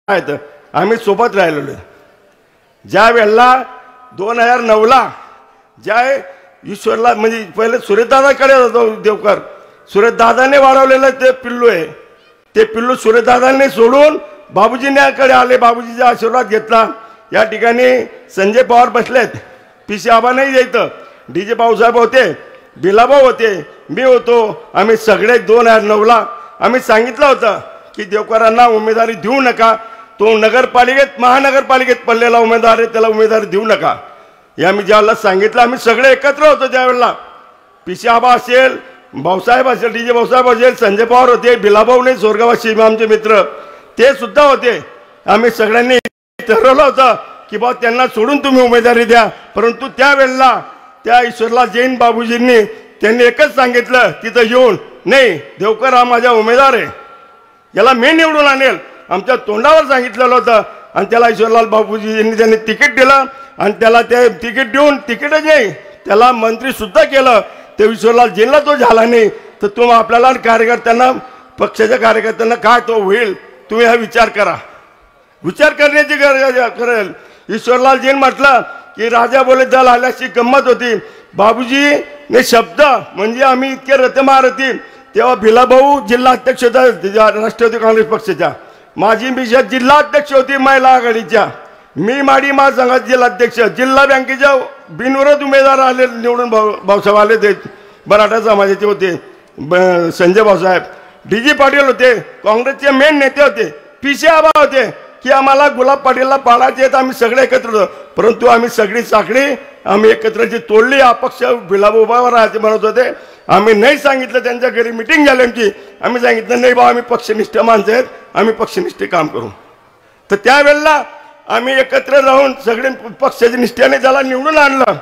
आहेत आम्ही सोबत राहिलेलो. ज्या वेळेला 2009ला ज्या ईश्वरला म्हणजे पहिले सुरेशदादाकडे होतो देवकर, सुरेशदादाने वाढवलेलं ते पिल्लू आहे. ते पिल्लू सुरेशदादांनी सोडून बाबूजींकडे आले, बाबूजीचा आशीर्वाद घेतला. या ठिकाणी संजय पवार बसलेत, पीसी आबा नाही जायचं, डीजे भाऊसाहेब होते, बिलाभाऊ होते, मी होतो. आम्ही सगळे 2009ला आम्ही सांगितलं होतं की देवकरांना उमेदवारी देऊ नका, तो नगरपालिकेत महानगरपालिकेत पडलेला उमेदवार आहे, त्याला उमेदवारी देऊ नका. हे आम्ही ज्यावेळेला सांगितलं आम्ही सगळे एकत्र होतो. त्यावेळेला पीसी आबा असेल, भाऊसाहेब असेल, डीजे भाऊसाहेब असेल, संजय पवार होते, बिलाभाऊ नाही स्वर्गवासी आमचे मित्र ते सुद्धा होते. आम्ही सगळ्यांनी ठरवलं होतं की बा त्यांना सोडून तुम्ही उमेदवारी द्या. परंतु त्यावेळेला त्या ईश्वरलाल जैन बाबूजींनी त्यांनी एकच सांगितलं तिथं येऊन, नाही देवकर हा माझा उमेदवार आहे, याला मी निवडून आणेल. आमच्या तोंडावर सांगितलेलं होतं आणि त्याला ईश्वरलाल बाबूजी यांनी त्यांनी तिकीट दिलं आणि त्याला ते तिकीट देऊन तिकीटच नाही त्याला मंत्री सुद्धा केलं. ते ईश्वरलाल जैनला तो झाला नाही. तर तुम्ही आपल्याला कार्यकर्त्यांना, पक्षाच्या कार्यकर्त्यांना काय तो होईल तुम्ही हा विचार करा, विचार करण्याची गरज करेल. ईश्वरलाल जैन म्हटलं की राजा बोले दल आल्याची गंमत होती. बाबूजीने शब्द म्हणजे आम्ही इतके रथमारथी. तेव्हा भिलाभाऊ जिल्हा अध्यक्ष होता राष्ट्रवादी काँग्रेस पक्षाच्या, माझी मिशा जिल्हा अध्यक्ष होती महिला आघाडीच्या, मी माडी महासंघाचे जिल्हाध्यक्ष, जिल्हा बँकेच्या बिनविरोध उमेदवार आले निवडून, भाऊसाहेब आले ते मराठा समाजाचे होते, संजय भाऊसाहेब, डीजी पाटील होते, काँग्रेसचे मेन नेते होते, पीसी आबा होते की आम्हाला गुलाब पाटीलला पाडायचे आहेत. आम्ही सगळे एकत्र होतो. परंतु आम्ही सगळी साखळी आम्ही एकत्रची तोडली. अपक्ष भिलाभाऊ उभावर राहायचे म्हणत होते. आम्ही नाही सांगितलं, त्यांच्या घरी मिटिंग झाली आमची, आम्ही सांगितलं नाही बा आम्ही पक्षनिष्ठ माणसं आहेत, आम्ही पक्षनिष्ठ काम करू. तर त्यावेळेला आम्ही एकत्र राहून सगळे पक्षाच्या निष्ठेने त्याला निवडून आणलं.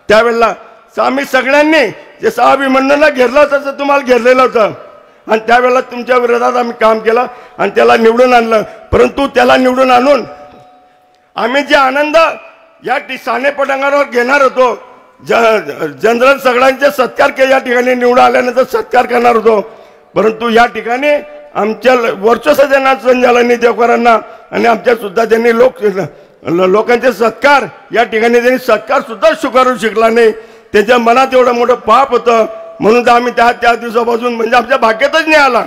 त्यावेळेला आम्ही सगळ्यांनी जे अभिमन्यूला घेरलं होतं तसं तुम्हाला घेरलेलं होतं आणि त्यावेळेला तुमच्या विरोधात आम्ही काम केलं आणि त्याला निवडून आणलं. परंतु त्याला निवडून आणून आम्ही जे आनंद या साने पटांगणावर घेणार होतो, जनरल सगळ्यांचे सत्कार के या ठिकाणी निवडून आल्यानंतर सत्कार करणार होतो. परंतु या ठिकाणी आमच्या वर्चस्व त्यांना संचालन देवकरांना आणि आमच्या सुद्धा त्यांनी लोकांचे सत्कार या ठिकाणी त्यांनी सत्कार सुद्धा स्वीकारू शकला नाही. त्यांच्या मनात एवढं मोठं पाप होतं. म्हणून तर आम्ही त्या दिवसापासून म्हणजे आमच्या भाग्यातच नाही आला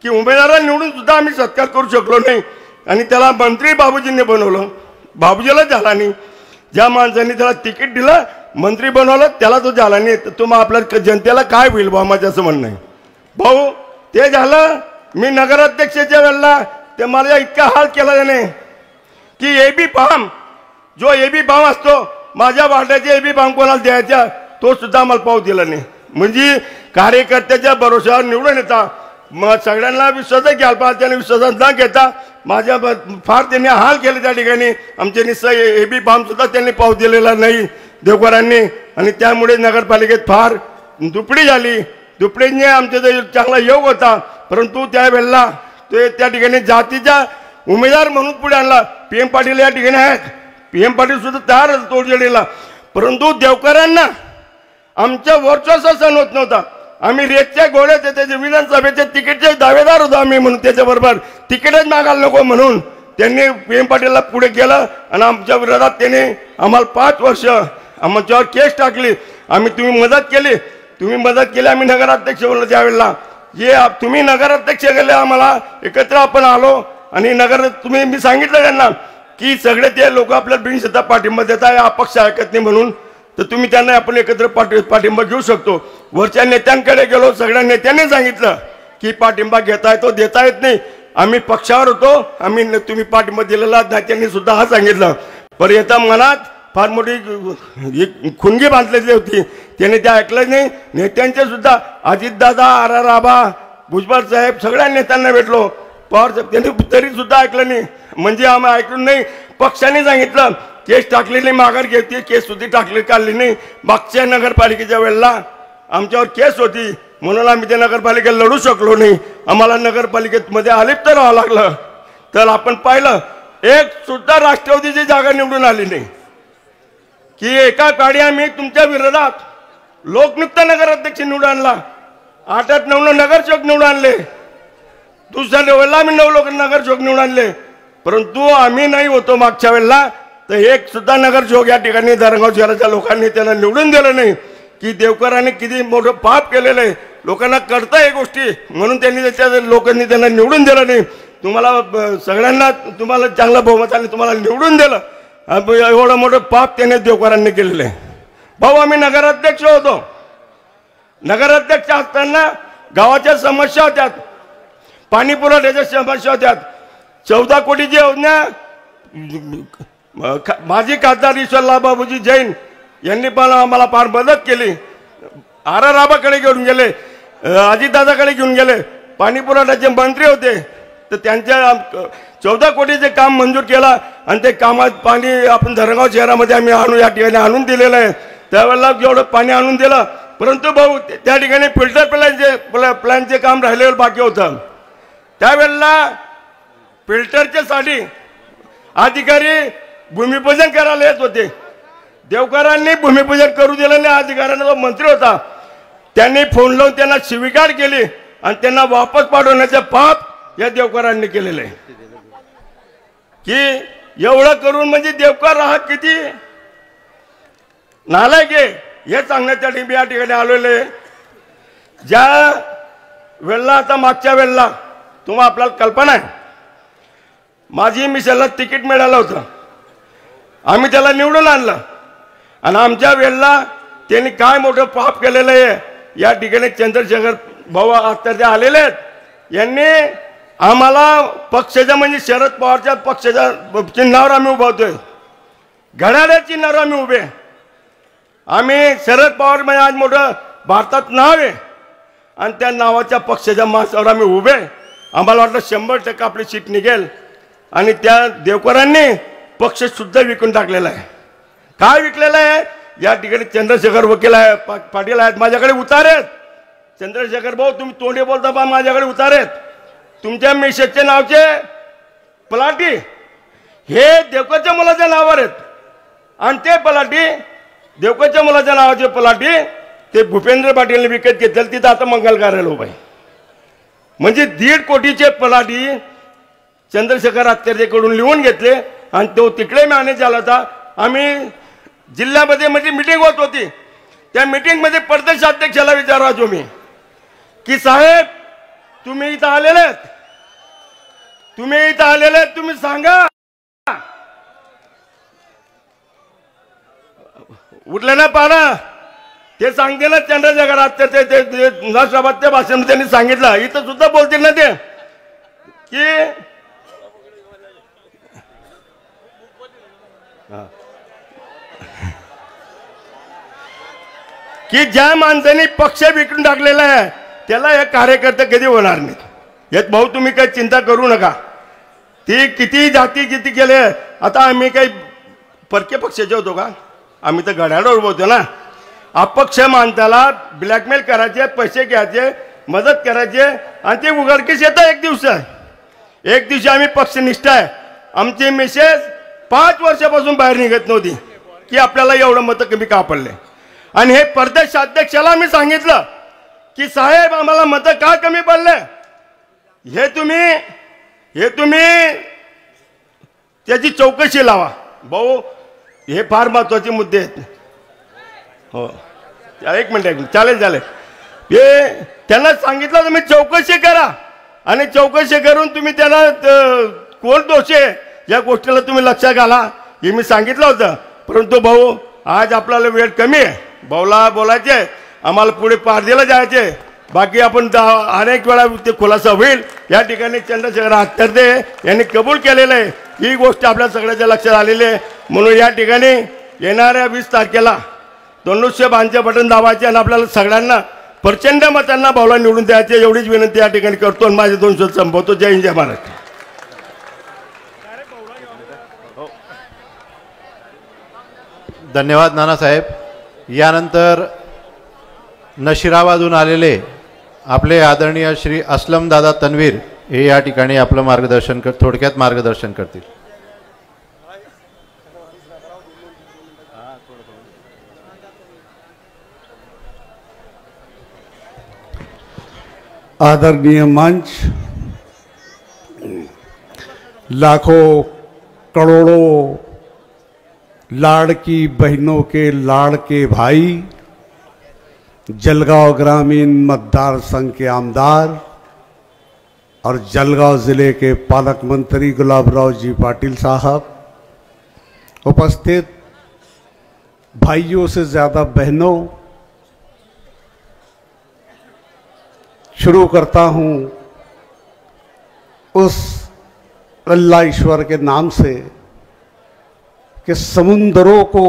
की उमेदवाराला निवडून सुद्धा आम्ही सत्कार करू शकलो नाही. आणि त्याला मंत्री बाबूजींनी बनवलं, बाबूजीला झाला नाही. ज्या माणसांनी त्याला तिकीट दिलं मंत्री बनवलं त्याला तो झाला नाही. तर तुम्हा आपल्या जनतेला काय होईल बा माझं असं म्हणणं आहे. भाऊ ते झालं. मी नगराध्यक्षाच्या वेळेला ते मला इतका हाल केला त्याने की एबी फॉर्म जो एबी फॉर्म असतो माझ्या वार्डाचे एबी फॉर्म कोणाला द्यायचा तो सुद्धा मला पाहू दिला नाही. म्हणजे कार्यकर्त्याच्या भरोशावर निवडून येता मग सगळ्यांना विश्वास घ्यायला पाहिजे, त्याने विश्वासात न घेता माझ्या फार त्यांनी हाल केले. त्या ठिकाणी आमचे निश्चय एबी फॉर्म सुद्धा त्यांनी पाहू दिलेला नाही देवकरांनी आणि त्यामुळे नगरपालिकेत फार दुपडी झाली. दुपडीने आमच्या जो चांगला योग होता. परंतु त्यावेळेला ते त्या ठिकाणी जातीचा उमेदवार म्हणून पुढे आणला. PM पाटील या ठिकाणी आहेत, PM पाटील सुद्धा तयार तोडजोडीला. परंतु देवकरांना आमच्या वर्चस्व सहन होत नव्हता. आम्ही रेतच्या गोळ्याचे त्याचे विधानसभेचे तिकीटचे दावेदार होतो आम्ही, म्हणून त्याच्याबरोबर तिकीटच मागायला नको म्हणून त्यांनी PM पाटीलला पुढे केलं आणि आमच्या विरोधात त्याने आम्हाला 5 वर्ष आमच्यावर केस टाकली. तुम्ही मदत केली आम्ही नगराध्यक्ष बनलो. त्यावेळेला जे तुम्ही नगराध्यक्ष केले आम्हाला एकत्र आपण आलो आणि मी सांगितलं त्यांना की सगळे ते लोक आपल्याला बिनशर्त पाठिंबा देत आहे, अपक्ष ऐकत नाही म्हणून, तर तुम्ही त्यांना आपण एकत्र पाठिंबा घेऊ शकतो. वरच्या नेत्यांकडे गेलो, सगळ्या नेत्यांनी सांगितलं की पाठिंबा घेताय तो देता येत नाही. आम्ही पक्षावर होतो, तुम्ही पाठिंबा दिलेला नाही, त्यांनी सुद्धा हा सांगितलं. पण येता मनात फार मोठी खुणगी बांधलेली होती, त्याने ते ऐकलं नाही. नेत्यांचे सुद्धा अजितदादा, RR आबा, भुजबळ साहेब सगळ्या नेत्यांना भेटलो, पवार साहेब त्यांनी तरी सुद्धा ऐकलं नाही. म्हणजे आम्ही ऐकून नाही, पक्षाने सांगितलं केस टाकली नाही, माघार घेतली, केस सुद्धा काढली नाही. मागच्या नगरपालिकेच्या वेळेला आमच्यावर केस होती म्हणून आम्ही त्या नगरपालिकेत लढू शकलो नाही. आम्हाला नगरपालिकेत मध्ये अलिप्त राहावं लागलं. तर आपण पाहिलं एक सुद्धा राष्ट्रवादीची जागा निवडून आली नाही की एका काळी आम्ही तुमच्या विरोधात लोकनियुक्त नगराध्यक्ष निवडून आणला, 8-9 नगरसेवक निवडून आणले. दुसऱ्या लेवलला आम्ही 9 लोक नगरसेवक निवडून आणले. परंतु आम्ही नाही होतो मागच्या वेळेला तर एक सुद्धा नगरसेवक या ठिकाणी धरणगाव शहराच्या लोकांनी त्यांना निवडून दिलं नाही की देवकरांनी किती मोठं पाप केलेलं आहे. लोकांना कळतं हे गोष्टी म्हणून त्यांनी लोकांनी त्यांना निवडून दिलं नाही. तुम्हाला सगळ्यांना तुम्हाला चांगलं बहुमताने तुम्हाला निवडून दिलं. एवढं मोठं पाप त्याने देवकरांनी केलेलं आहे. भाऊ आम्ही नगराध्यक्ष होतो. नगराध्यक्ष असताना गावाच्या समस्या होत्या, पाणी पुरवठ्याच्या समस्या होत्या. 14 कोटीची योजना माजी खासदार ईश्वरलाल बाबूजी जैन यांनी पण आम्हाला फार मदत केली. आराराबाकडे घेऊन गेले, अजितदादाकडे घेऊन गेले. पाणी पुरवठ्याचे मंत्री होते तर त्यांच्या 14 कोटीचे काम मंजूर केलं आणि ते कामात पाणी आपण धरणगाव शहरामध्ये आम्ही आणून या ठिकाणी आणून दिलेलं आहे. त्यावेळेला जेवढं पाणी आणून दिलं, परंतु भाऊ त्या ठिकाणी फिल्टर प्लॅनचे काम राहिलेलं बाकी होतं. त्यावेळेला फिल्टरच्या साठी अधिकारी भूमिपूजन करायला येत होते. देवकरांनी भूमिपूजन करू दिलं नाही. अधिकाऱ्यांना जो मंत्री होता त्यांनी फोन लावून त्यांना शिवीगाळ केली आणि त्यांना वापस पाठवण्याचे पाप या देवकरांनी केलेलं आहे. की एवढं करून म्हणजे देवकर हा किती नालायक आहे हे सांगण्यासाठी मी या ठिकाणी आलेले. ज्या वेळेला आता मागच्या वेळेला तुम्हाला आपल्याला कल्पना आहे, माझी मिशनला तिकीट मिळालं होतं, आम्ही त्याला निवडून आणलं आणि आमच्या वेळेला त्यांनी काय मोठं पाप केलेलं आहे या ठिकाणी चंद्रशेखर भाऊ आता ते आलेले आहेत. यांनी आम्हाला पक्षाच्या म्हणजे शरद पवारच्या पक्षाच्या चिन्हावर आम्ही उभा होतोय, घड्याळ्या चिन्हावर आम्ही उभे. आम्ही शरद पवार म्हणजे आज मोठं भारतात नाव आहे आणि त्या नावाच्या पक्षाच्या माणसावर आम्ही उभे. आम्हाला वाटलं 100% आपली सीट निघेल आणि त्या देवकरांनी पक्ष सुद्धा विकून टाकलेला आहे. काय विकलेलं आहे? या ठिकाणी चंद्रशेखर वकील आहे, पाटील आहेत, माझ्याकडे उतार आहेत. चंद्रशेखर भाऊ तुम्ही तोंडी बोलता बा, माझ्याकडे उतार आहेत. तुमच्या मिसेसचे नावचे पलाटी हे देवकरच्या मुलाच्या नावावर आहेत आणि ते पलाटी देवकरच्या मुलाच्या नावाचे पलाटी ते भूपेंद्र पाटीलने विकत घेतले. तिथं आता मंगल कार्यालय उभं आहे. म्हणजे 1.5 कोटीचे पलाटी चंद्रशेखर आत्यारकडून लिहून घेतले आणि तो तिकडे मॅनेज झाला होता. आम्ही जिल्ह्यामध्ये म्हणजे मीटिंग होत होती, त्या मीटिंगमध्ये प्रदेश अध्यक्षाला विचारायचो मी की साहेब तुम्ही इथं आलेले आहेत, तुम्ही सांगा. उठले ना पाना ते सांगते ना चंद्रशेखर आत्या ते राष्ट्रपती भाषण त्यांनी सांगितलं, इथं सुद्धा बोलतील ना ते की ज्या माणसाने पक्ष विकून टाकलेला आहे त्याला हे कार्यकर्ते कधी होणार नाहीत. यात भाऊ तुम्ही काही चिंता करू नका. ती किती जाती किती केले. आता आम्ही काही परके पक्षाचे होतो का? आम्ही तर घड्याळावर होतो ना. अपक्ष माणसाला ब्लॅकमेल करायचे, पैसे घ्यायचे, मदत करायचे आणि ते उघडकीस येतं. एक दिवशी आम्ही पक्षनिष्ठ आहे. आमची मिसेस 5 वर्षापासून बाहेर निघत नव्हती की आपल्याला एवढं मतं कमी का पडले. आणि हे प्रदेश अध्यक्षाला मी सांगितलं की साहेब आम्हाला मतं का कमी पडले, हे तुम्ही त्याची चौकशी लावा. भाऊ हे फार महत्वाचे मुद्दे आहेत. हो एक मिनिट चालेल. हे त्यांना सांगितलं तुम्ही चौकशी करा आणि चौकशी करून तुम्ही त्याला कोण दोषी आहे या गोष्टीला तुम्ही लक्षात घाला हे मी सांगितलं होतं. परंतु भाऊ आज आपल्याला वेळ कमी आहे. भाऊला बोलायचे, आम्हाला पुढे पारदेला जायचे. बाकी आपण अनेक वेळा ते खुलासा होईल. या ठिकाणी चंद्रशेखर आत्यारदे यांनी कबूल केलेलं आहे. ही गोष्ट आपल्या सगळ्याच्या लक्षात आलेली आहे. म्हणून या ठिकाणी येणाऱ्या 20 तारखेला धनुष्यबाणचे बटन दाबायचे आणि आपल्याला सगळ्यांना प्रचंड मतांना भाऊला निवडून द्यायचे एवढीच विनंती या ठिकाणी करतो आणि माझे 2 शब्द संपवतो. जय हिंद, जय महाराष्ट्र. धन्यवाद नानासाहेब. यानंतर नशिराबादहून आलेले आपले आदरणीय श्री असलम दादा तन्वीर हे या ठिकाणी आपलं मार्गदर्शन थोडक्यात मार्गदर्शन करतील. आदरणीय मंच, लाखों करोड़ों लाड़की बहनों के लाड़के भाई, जलगांव ग्रामीण मतदार संघ के आमदार और जलगांव जिले के पालक मंत्री गुलाबराव जी पाटिल साहब, उपस्थित भाइयों से ज़्यादा बहनों, शुरू करता हूँ उस अल्लाह ईश्वर के नाम से कि समुंदरों को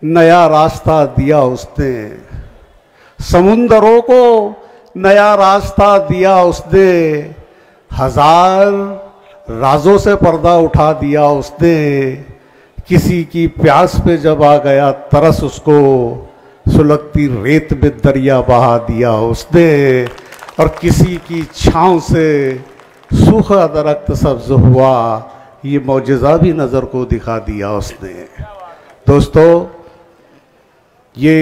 नया रास्ता दिया उसने, समुंदरों को नया रास्ता दिया उसने, हजार राजों से पर्दा उठा दिया उसने, किसी की प्यास पे जब आ गया तरस उसको सुलगती रेत में दरिया बहा दिया उसने, और किसी की छांव से सूखा दरख्त सब्ज हुआ, ये मौजज़ा भी नज़र को दिखा दिया उसने। दोस्तों, ये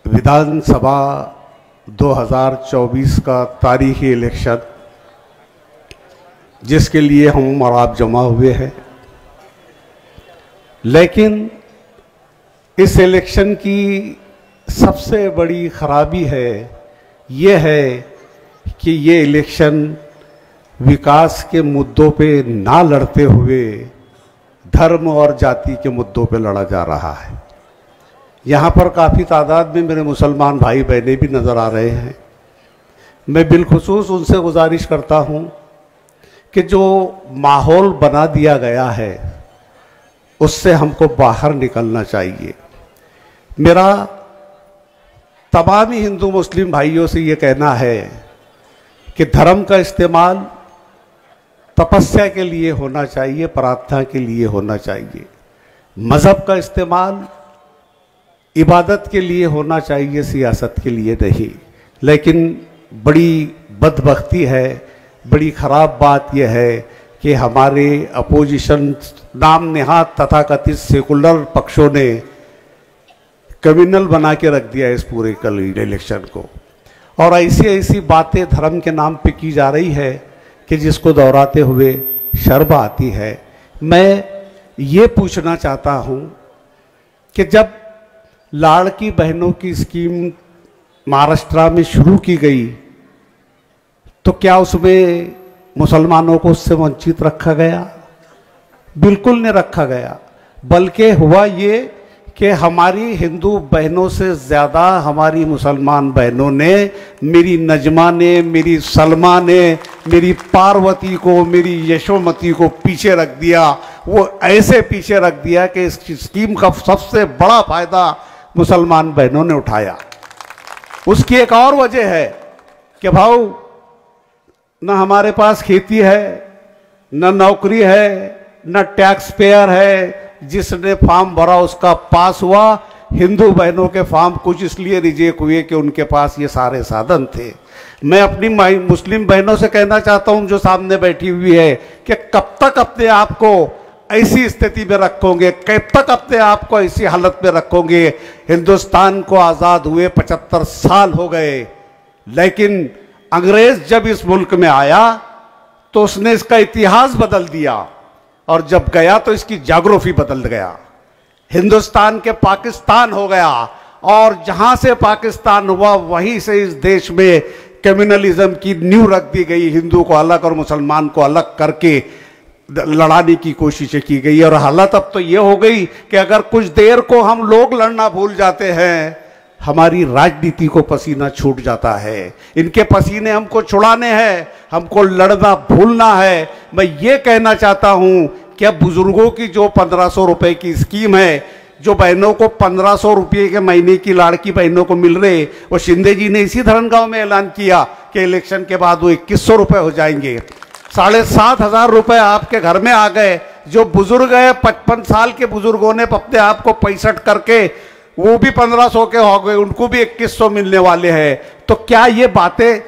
विधानसभा 2024 का तारीखी इलेक्शन जिसके लिए हम और आप जमा हुए हैं, लेकिन इस इलेक्शन की सबसे बड़ी खराबी है ये है कि ये इलेक्शन विकास के मुद्दों पे ना लड़ते हुए धर्म और जाति के मुद्दों पे लड़ा जा रहा है। यहाँ पर काफ़ी तादाद में मेरे मुसलमान भाई बहनें भी नज़र आ रहे हैं। मैं बिलखुसूस उनसे गुजारिश करता हूँ कि जो माहौल बना दिया गया है उससे हमको बाहर निकलना चाहिए। मेरा तमाम ही हिंदू मुस्लिम भाइयों से ये कहना है कि धर्म का इस्तेमाल तपस्या के लिए होना चाहिए, प्रार्थना के लिए होना चाहिए। मज़हब का इस्तेमाल इबादत के लिए होना चाहिए, सियासत के लिए नहीं। लेकिन बड़ी बदबख्ती है, बड़ी ख़राब बात यह है कि हमारे अपोजिशन नाम नेहाद तथाकथित सेकुलर पक्षों ने कम्युनल बना के रख दिया इस पूरे कल इलेक्शन को, और ऐसी ऐसी बातें धर्म के नाम पे की जा रही है कि जिसको दोहराते हुए शर्म आती है। मैं ये पूछना चाहता हूँ कि जब लाड़की बहनों की स्कीम महाराष्ट्र में शुरू की गई तो क्या उसमें मुसलमानों को उससे वंचित रखा गया? बिल्कुल नहीं रखा गया, बल्कि हुआ ये कि हमारी हिंदू बहनों से ज़्यादा हमारी मुसलमान बहनों ने, मेरी नजमा ने, मेरी सलमा ने, मेरी पार्वती को, मेरी यशोमती को पीछे रख दिया। वो ऐसे पीछे रख दिया कि इस स्कीम का सबसे बड़ा फ़ायदा मुसलमान बहनों ने उठाया। उसकी एक और वजह है कि भाऊ न हमारे पास खेती है, न नौकरी है, न टैक्स पेयर है। जिसने फॉर्म भरा उसका पास हुआ। हिंदू बहनों के फॉर्म कुछ इसलिए रिजेक्ट हुए कि उनके पास ये सारे साधन थे। मैं अपनी मुस्लिम बहनों से कहना चाहता हूं जो सामने बैठी हुई है कि कब तक अपने आप को ऐसी स्थिति में रखोगे, कब तक अपने आप को ऐसी हालत में रखोगे? हिंदुस्तान को आज़ाद हुए 75 साल हो गए, लेकिन अंग्रेज जब इस मुल्क में आया तो उसने इसका इतिहास बदल दिया, और जब गया तो इसकी ज्योग्राफी बदल गया। हिंदुस्तान के पाकिस्तान हो गया, और जहां से पाकिस्तान हुआ वहीं से इस देश में कम्युनलिज्म की नींव रख दी गई। हिंदू को अलग और मुसलमान को अलग करके लड़ाने की कोशिशें की गई, और हालत अब तो ये हो गई कि अगर कुछ देर को हम लोग लड़ना भूल जाते हैं, हमारी राजनीति को पसीना छूट जाता है। इनके पसीने हमको छुड़ाने हैं, हमको लड़ना भूलना है। मैं ये कहना चाहता हूं कि अब बुजुर्गों की जो 1500 रुपए की स्कीम है, जो बहनों को 1500 रुपये के महीने की लाड़की बहनों को मिल रहे, वो शिंदे जी ने इसी धरनगांव में ऐलान किया कि इलेक्शन के बाद वो 2100 रुपये हो जाएंगे। 7500 रुपये आपके घर में आ गए। जो बुजुर्ग है 55 साल के बुजुर्गों ने अपने आप को 65 करके वो भी 1500 के हो गए, उनको भी 2100 मिलने वाले हैं। तो क्या ये बातें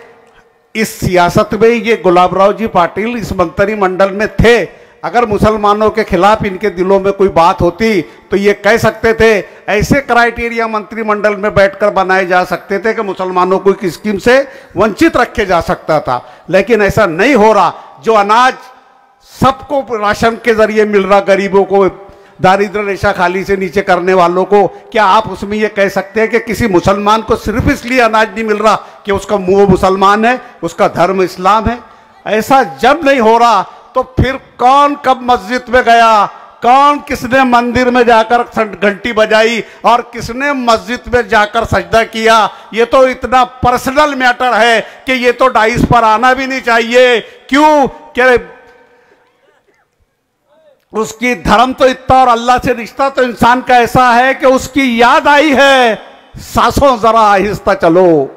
इस सियासत में ये गुलाबराव जी पाटिल इस मंत्रिमंडल में थे? अगर मुसलमानों के खिलाफ इनके दिलों में कोई बात होती तो ये कह सकते थे, ऐसे क्राइटेरिया मंत्रिमंडल में बैठकर बनाए जा सकते थे कि मुसलमानों को इस स्कीम से वंचित रखे जा सकता था। लेकिन ऐसा नहीं हो रहा। जो अनाज सबको राशन के जरिए मिल रहा, गरीबों को, दारिद्र्य रेखा खाली से नीचे करने वालों को, क्या आप उसमें ये कह सकते हैं कि किसी मुसलमान को सिर्फ इसलिए अनाज नहीं मिल रहा कि उसका मुंह मुसलमान है, उसका धर्म इस्लाम है? ऐसा जब नहीं हो रहा तो फिर कौन कब मस्जिद में गया, कौन किसने मंदिर में जाकर घंटी बजाई और किसने मस्जिद में जाकर सजदा किया, ये तो इतना पर्सनल मैटर है कि ये तो डाइस पर आना भी नहीं चाहिए। क्यों? कि उसकी धर्म तो इतना और अल्लाह से रिश्ता तो इंसान का ऐसा है कि उसकी याद आई है, सांसों जरा आहिस्ता चलो,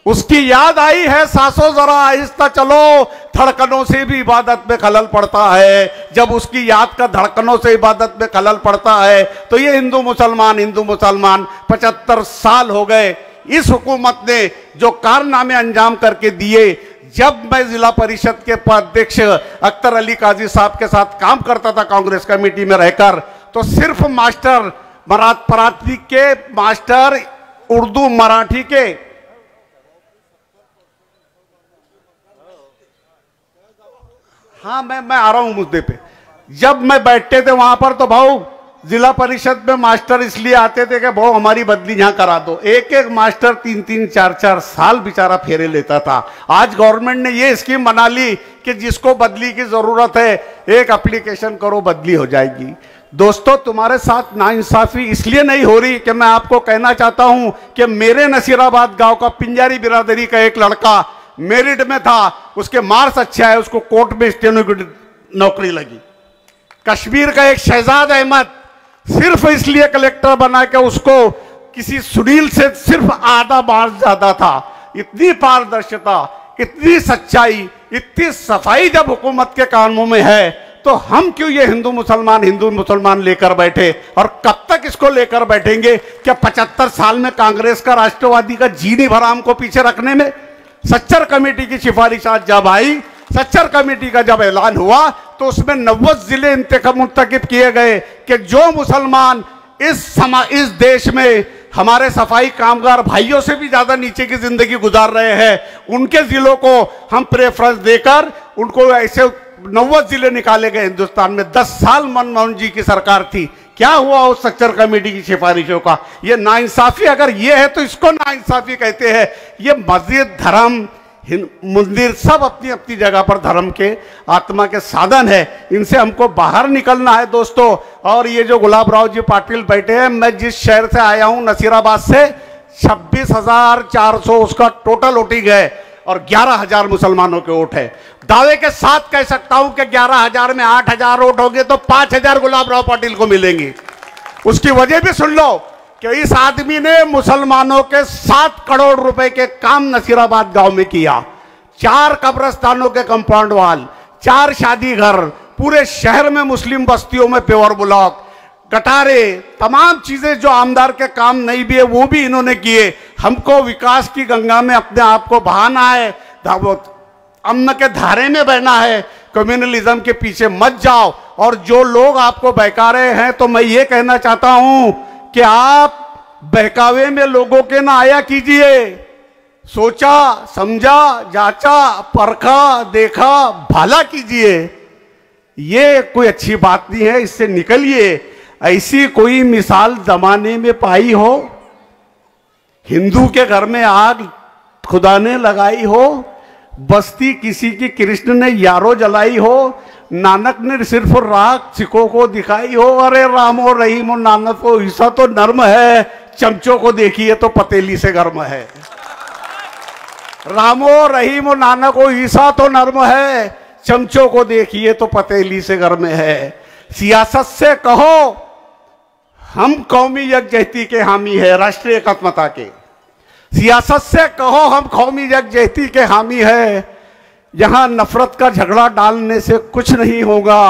उसकी याद आई है, सांसों जरा आहिस्ता चलो, धड़कनों से भी इबादत में खलल पड़ता है। जब उसकी याद का धड़कनों से इबादत में खलल पड़ता है तो ये हिंदू मुसलमान 75 साल हो गए इस हुकूमत ने जो कारनामे अंजाम करके दिए। जब मैं जिला परिषद के अध्यक्ष अख्तर अली काजी साहब के साथ काम करता था कांग्रेस कमेटी में रहकर, तो सिर्फ मास्टर मराठी के मास्टर, उर्दू मराठी के, हाँ मैं आ रहा हूं मुद्दे पे, जब मैं बैठते थे वहां पर तो भाऊ जिला परिषद में मास्टर इसलिए आते थे कि भाऊ हमारी बदली यहां करा दो। एक एक मास्टर 3-3, 4-4 साल बेचारा फेरे लेता था। आज गवर्नमेंट ने ये स्कीम बना ली कि जिसको बदली की जरूरत है एक एप्लीकेशन करो, बदली हो जाएगी। दोस्तों, तुम्हारे साथ नाइंसाफी इसलिए नहीं हो रही कि मैं आपको कहना चाहता हूं कि मेरे नसीराबाद गांव का पिंजारी बिरादरी का एक लड़का मेरिट में था, उसके मार्क्स अच्छा है, उसको कोर्ट में स्टेनो की नौकरी लगी। कश्मीर का एक शहजाद अहमद सिर्फ इसलिए कलेक्टर बना के उसको किसी सुनील से सिर्फ आधा मार्क्स ज्यादा था। इतनी पारदर्शिता, इतनी सच्चाई, इतनी सफाई जब हुकूमत के कानूनों में है तो हम क्यों ये हिंदू मुसलमान लेकर बैठे? और कब तक इसको लेकर बैठेंगे? क्या 75 साल में कांग्रेस का, राष्ट्रवादी का जी नहीं भरा हमको पीछे रखने में? सच्चर कमेटी की सिफारिशात जब आई, सच्चर कमेटी का जब ऐलान हुआ तो उसमें 90 जिले मुंतखब किए गए कि जो मुसलमान इस देश में हमारे सफाई कामगार भाइयों से भी ज्यादा नीचे की जिंदगी गुजार रहे हैं, उनके जिलों को हम प्रेफरेंस देकर उनको ऐसे 90 जिले निकाले गए हिंदुस्तान में। 10 साल मनमोहन जी की सरकार थी, क्या हुआ उस सच्चर कमेटी की सिफारिशों का? ये नाइंसाफी अगर ये है तो इसको नाइंसाफी कहते हैं। ये मस्जिद, धर्म, मंदिर सब अपनी अपनी जगह पर धर्म के, आत्मा के साधन है, इनसे हमको बाहर निकलना है दोस्तों। और ये जो गुलाब राव जी पाटिल बैठे हैं, मैं जिस शहर से आया हूं नसीराबाद से, 26,400 उसका टोटल वोटिंग है और 11,000 मुसलमानों के वोट है। दावे के साथ कह सकता हूं कि 11,000 में 8,000 वोट होंगे तो 5,000 गुलाब राव पाटिल को मिलेंगे। उसकी वजह भी सुन लो कि इस आदमी ने मुसलमानों के 7 करोड़ रुपए के काम नसीराबाद गांव में किया। 4 कब्रिस्तानों के कंपाउंड वाल, 4 शादी घर, पूरे शहर में मुस्लिम बस्तियों में पेवर ब्लॉक, गटारे, तमाम चीजें जो आमदार के काम नहीं भी है वो भी इन्होंने किए। हमको विकास की गंगा में अपने आप को बहाना है, अमन के धारे में बहना है, कम्युनलिज्म के पीछे मत जाओ। और जो लोग आपको बहका रहे हैं तो मैं ये कहना चाहता हूं कि आप बहकावे में लोगों के ना आया कीजिए। सोचा, समझा, जांचा, परखा, देखा, भला कीजिए। ये कोई अच्छी बात नहीं है, इससे निकलिए। ऐसी कोई मिसाल जमाने में पाई हो? हिंदू के घर में आग खुदा ने लगाई हो, बस्ती किसी की कृष्ण ने यारो जलाई हो, नानक ने सिर्फ राख सिखों को दिखाई हो। अरे रामो रहीम नानक को ईसा तो नर्म है, चमचों को देखिए तो पतेली से गर्म है। रामो रहीम नानक को ईसा तो नर्म है, चमचों को देखिए तो पतेली से गर्म है। सियासत से कहो हम कौमी यकजहती के हामी है, राष्ट्रीय एकत्वता के। सियासत से कहो हम कौमी यकजहती के हामी है। यहां नफरत का झगड़ा डालने से कुछ नहीं होगा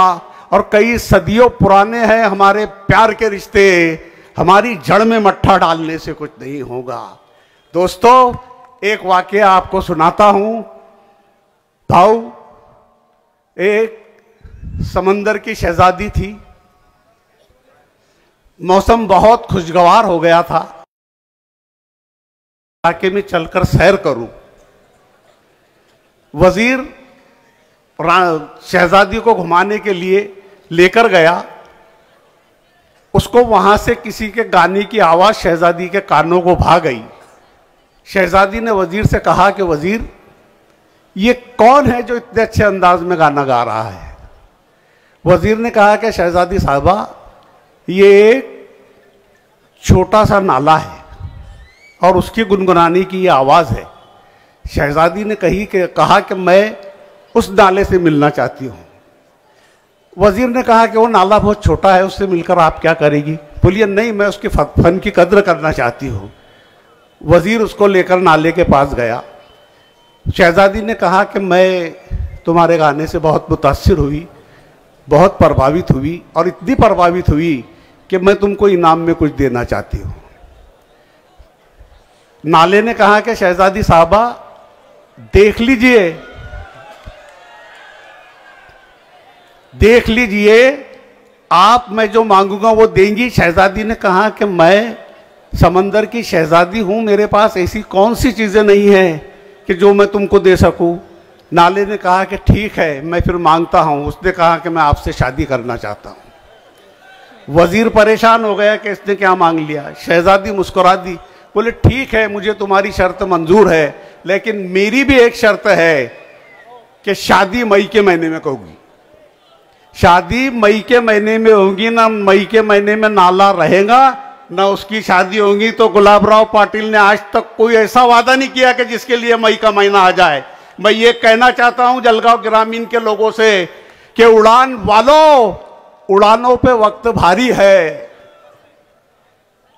और कई सदियों पुराने हैं हमारे प्यार के रिश्ते, हमारी जड़ में मट्ठा डालने से कुछ नहीं होगा। दोस्तों, एक वाकया आपको सुनाता हूं। भाऊ, एक समंदर की शहजादी थी, मौसम बहुत खुशगवार हो गया था, इलाके में चलकर सैर करूं। वजीर शहजादी को घुमाने के लिए लेकर गया। उसको वहां से किसी के गाने की आवाज शहजादी के कानों को भा गई। शहजादी ने वजीर से कहा कि वजीर, ये कौन है जो इतने अच्छे अंदाज में गाना गा रहा है? वजीर ने कहा कि शहजादी साहबा, ये एक छोटा सा नाला है और उसकी गुनगुनाने की ये आवाज है। शहजादी ने कहा कि मैं उस नाले से मिलना चाहती हूं। वजीर ने कहा कि वो नाला बहुत छोटा है, उससे मिलकर आप क्या करेगी? बोलिए नहीं, मैं उसके फन की कद्र करना चाहती हूं। वजीर उसको लेकर नाले के पास गया। शहजादी ने कहा कि मैं तुम्हारे गाने से बहुत मुतासिर हुई, बहुत प्रभावित हुई, और इतनी प्रभावित हुई कि मैं तुमको इनाम में कुछ देना चाहती हूं। नाले ने कहा कि शहजादी साहबा देख लीजिए, आप मैं जो मांगूंगा वो देंगी? शहजादी ने कहा कि मैं समंदर की शहजादी हूं, मेरे पास ऐसी कौन सी चीजें नहीं हैं कि जो मैं तुमको दे सकूं। नाले ने कहा कि ठीक है, मैं फिर मांगता हूं। उसने कहा कि मैं आपसे शादी करना चाहता हूं। वजीर परेशान हो गया कि इसने क्या मांग लिया। शहजादी मुस्कुरा दी, बोले ठीक है, मुझे तुम्हारी शर्त मंजूर है, लेकिन मेरी भी एक शर्त है कि शादी मई के महीने में होगी। शादी मई के महीने में होगी, ना मई के महीने में नाला रहेगा ना उसकी शादी होगी। तो गुलाबराव पाटिल ने आज तक कोई ऐसा वादा नहीं किया कि जिसके लिए मई का महीना आ जाए। मैं ये कहना चाहता हूं जलगांव ग्रामीण के लोगों से कि उड़ान वालों, उड़ानों पे वक्त भारी है।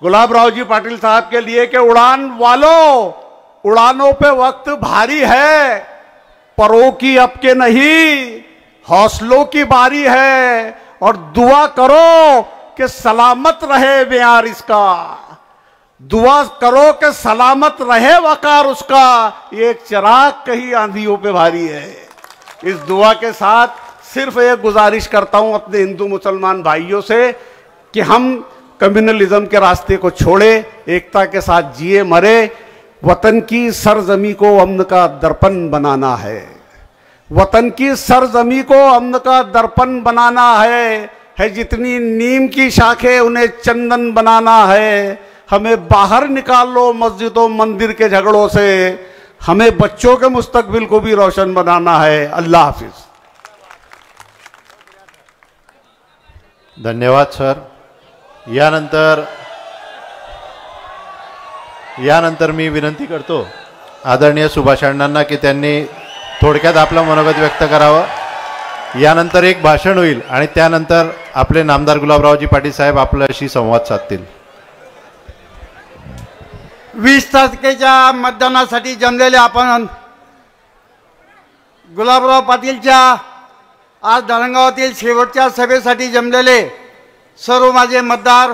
गुलाबराव जी पाटिल साहब के लिए कि उड़ान वालों, उड़ानों पे वक्त भारी है, परों की अब के नहीं, हौसलों की बारी है, और दुआ करो कि सलामत रहे म्यार इसका, दुआ करो कि सलामत रहे वकार उसका, एक चिराग कहीं आंधियों पे भारी है। इस दुआ के साथ सिर्फ एक गुजारिश करता हूं अपने हिंदू मुसलमान भाइयों से कि हम कम्युनलिज्म के रास्ते को छोड़े, एकता के साथ जिए मरे। वतन की सरजमी को अमन का दर्पण बनाना है, वतन की सरजमी को अमन का दर्पण बनाना है जितनी नीम की शाखें उन्हें चंदन बनाना है। हमें बाहर निकाल लो मस्जिदों मंदिर के झगड़ों से, हमें बच्चों के मुस्तकबिल को भी रोशन बनाना है। अल्लाह हाफिज। धन्यवाद सर। यानंतर मी विनंती करतो आदरणीय सुभाष अण्णांना की त्यांनी थोडक्यात आपलं मनोगत व्यक्त करावं। यानंतर एक भाषण होईल आणि त्यानंतर आपले नामदार गुलाबरावजी पाटील साहेब आपल्याशी संवाद साधतील। 20 तारखेच्या मतदानासाठी जमलेले आपण गुलाबराव पाटीलच्या आज धरणगावातील शेवटच्या सभेसाठी जमलेले सर्व माझे मतदार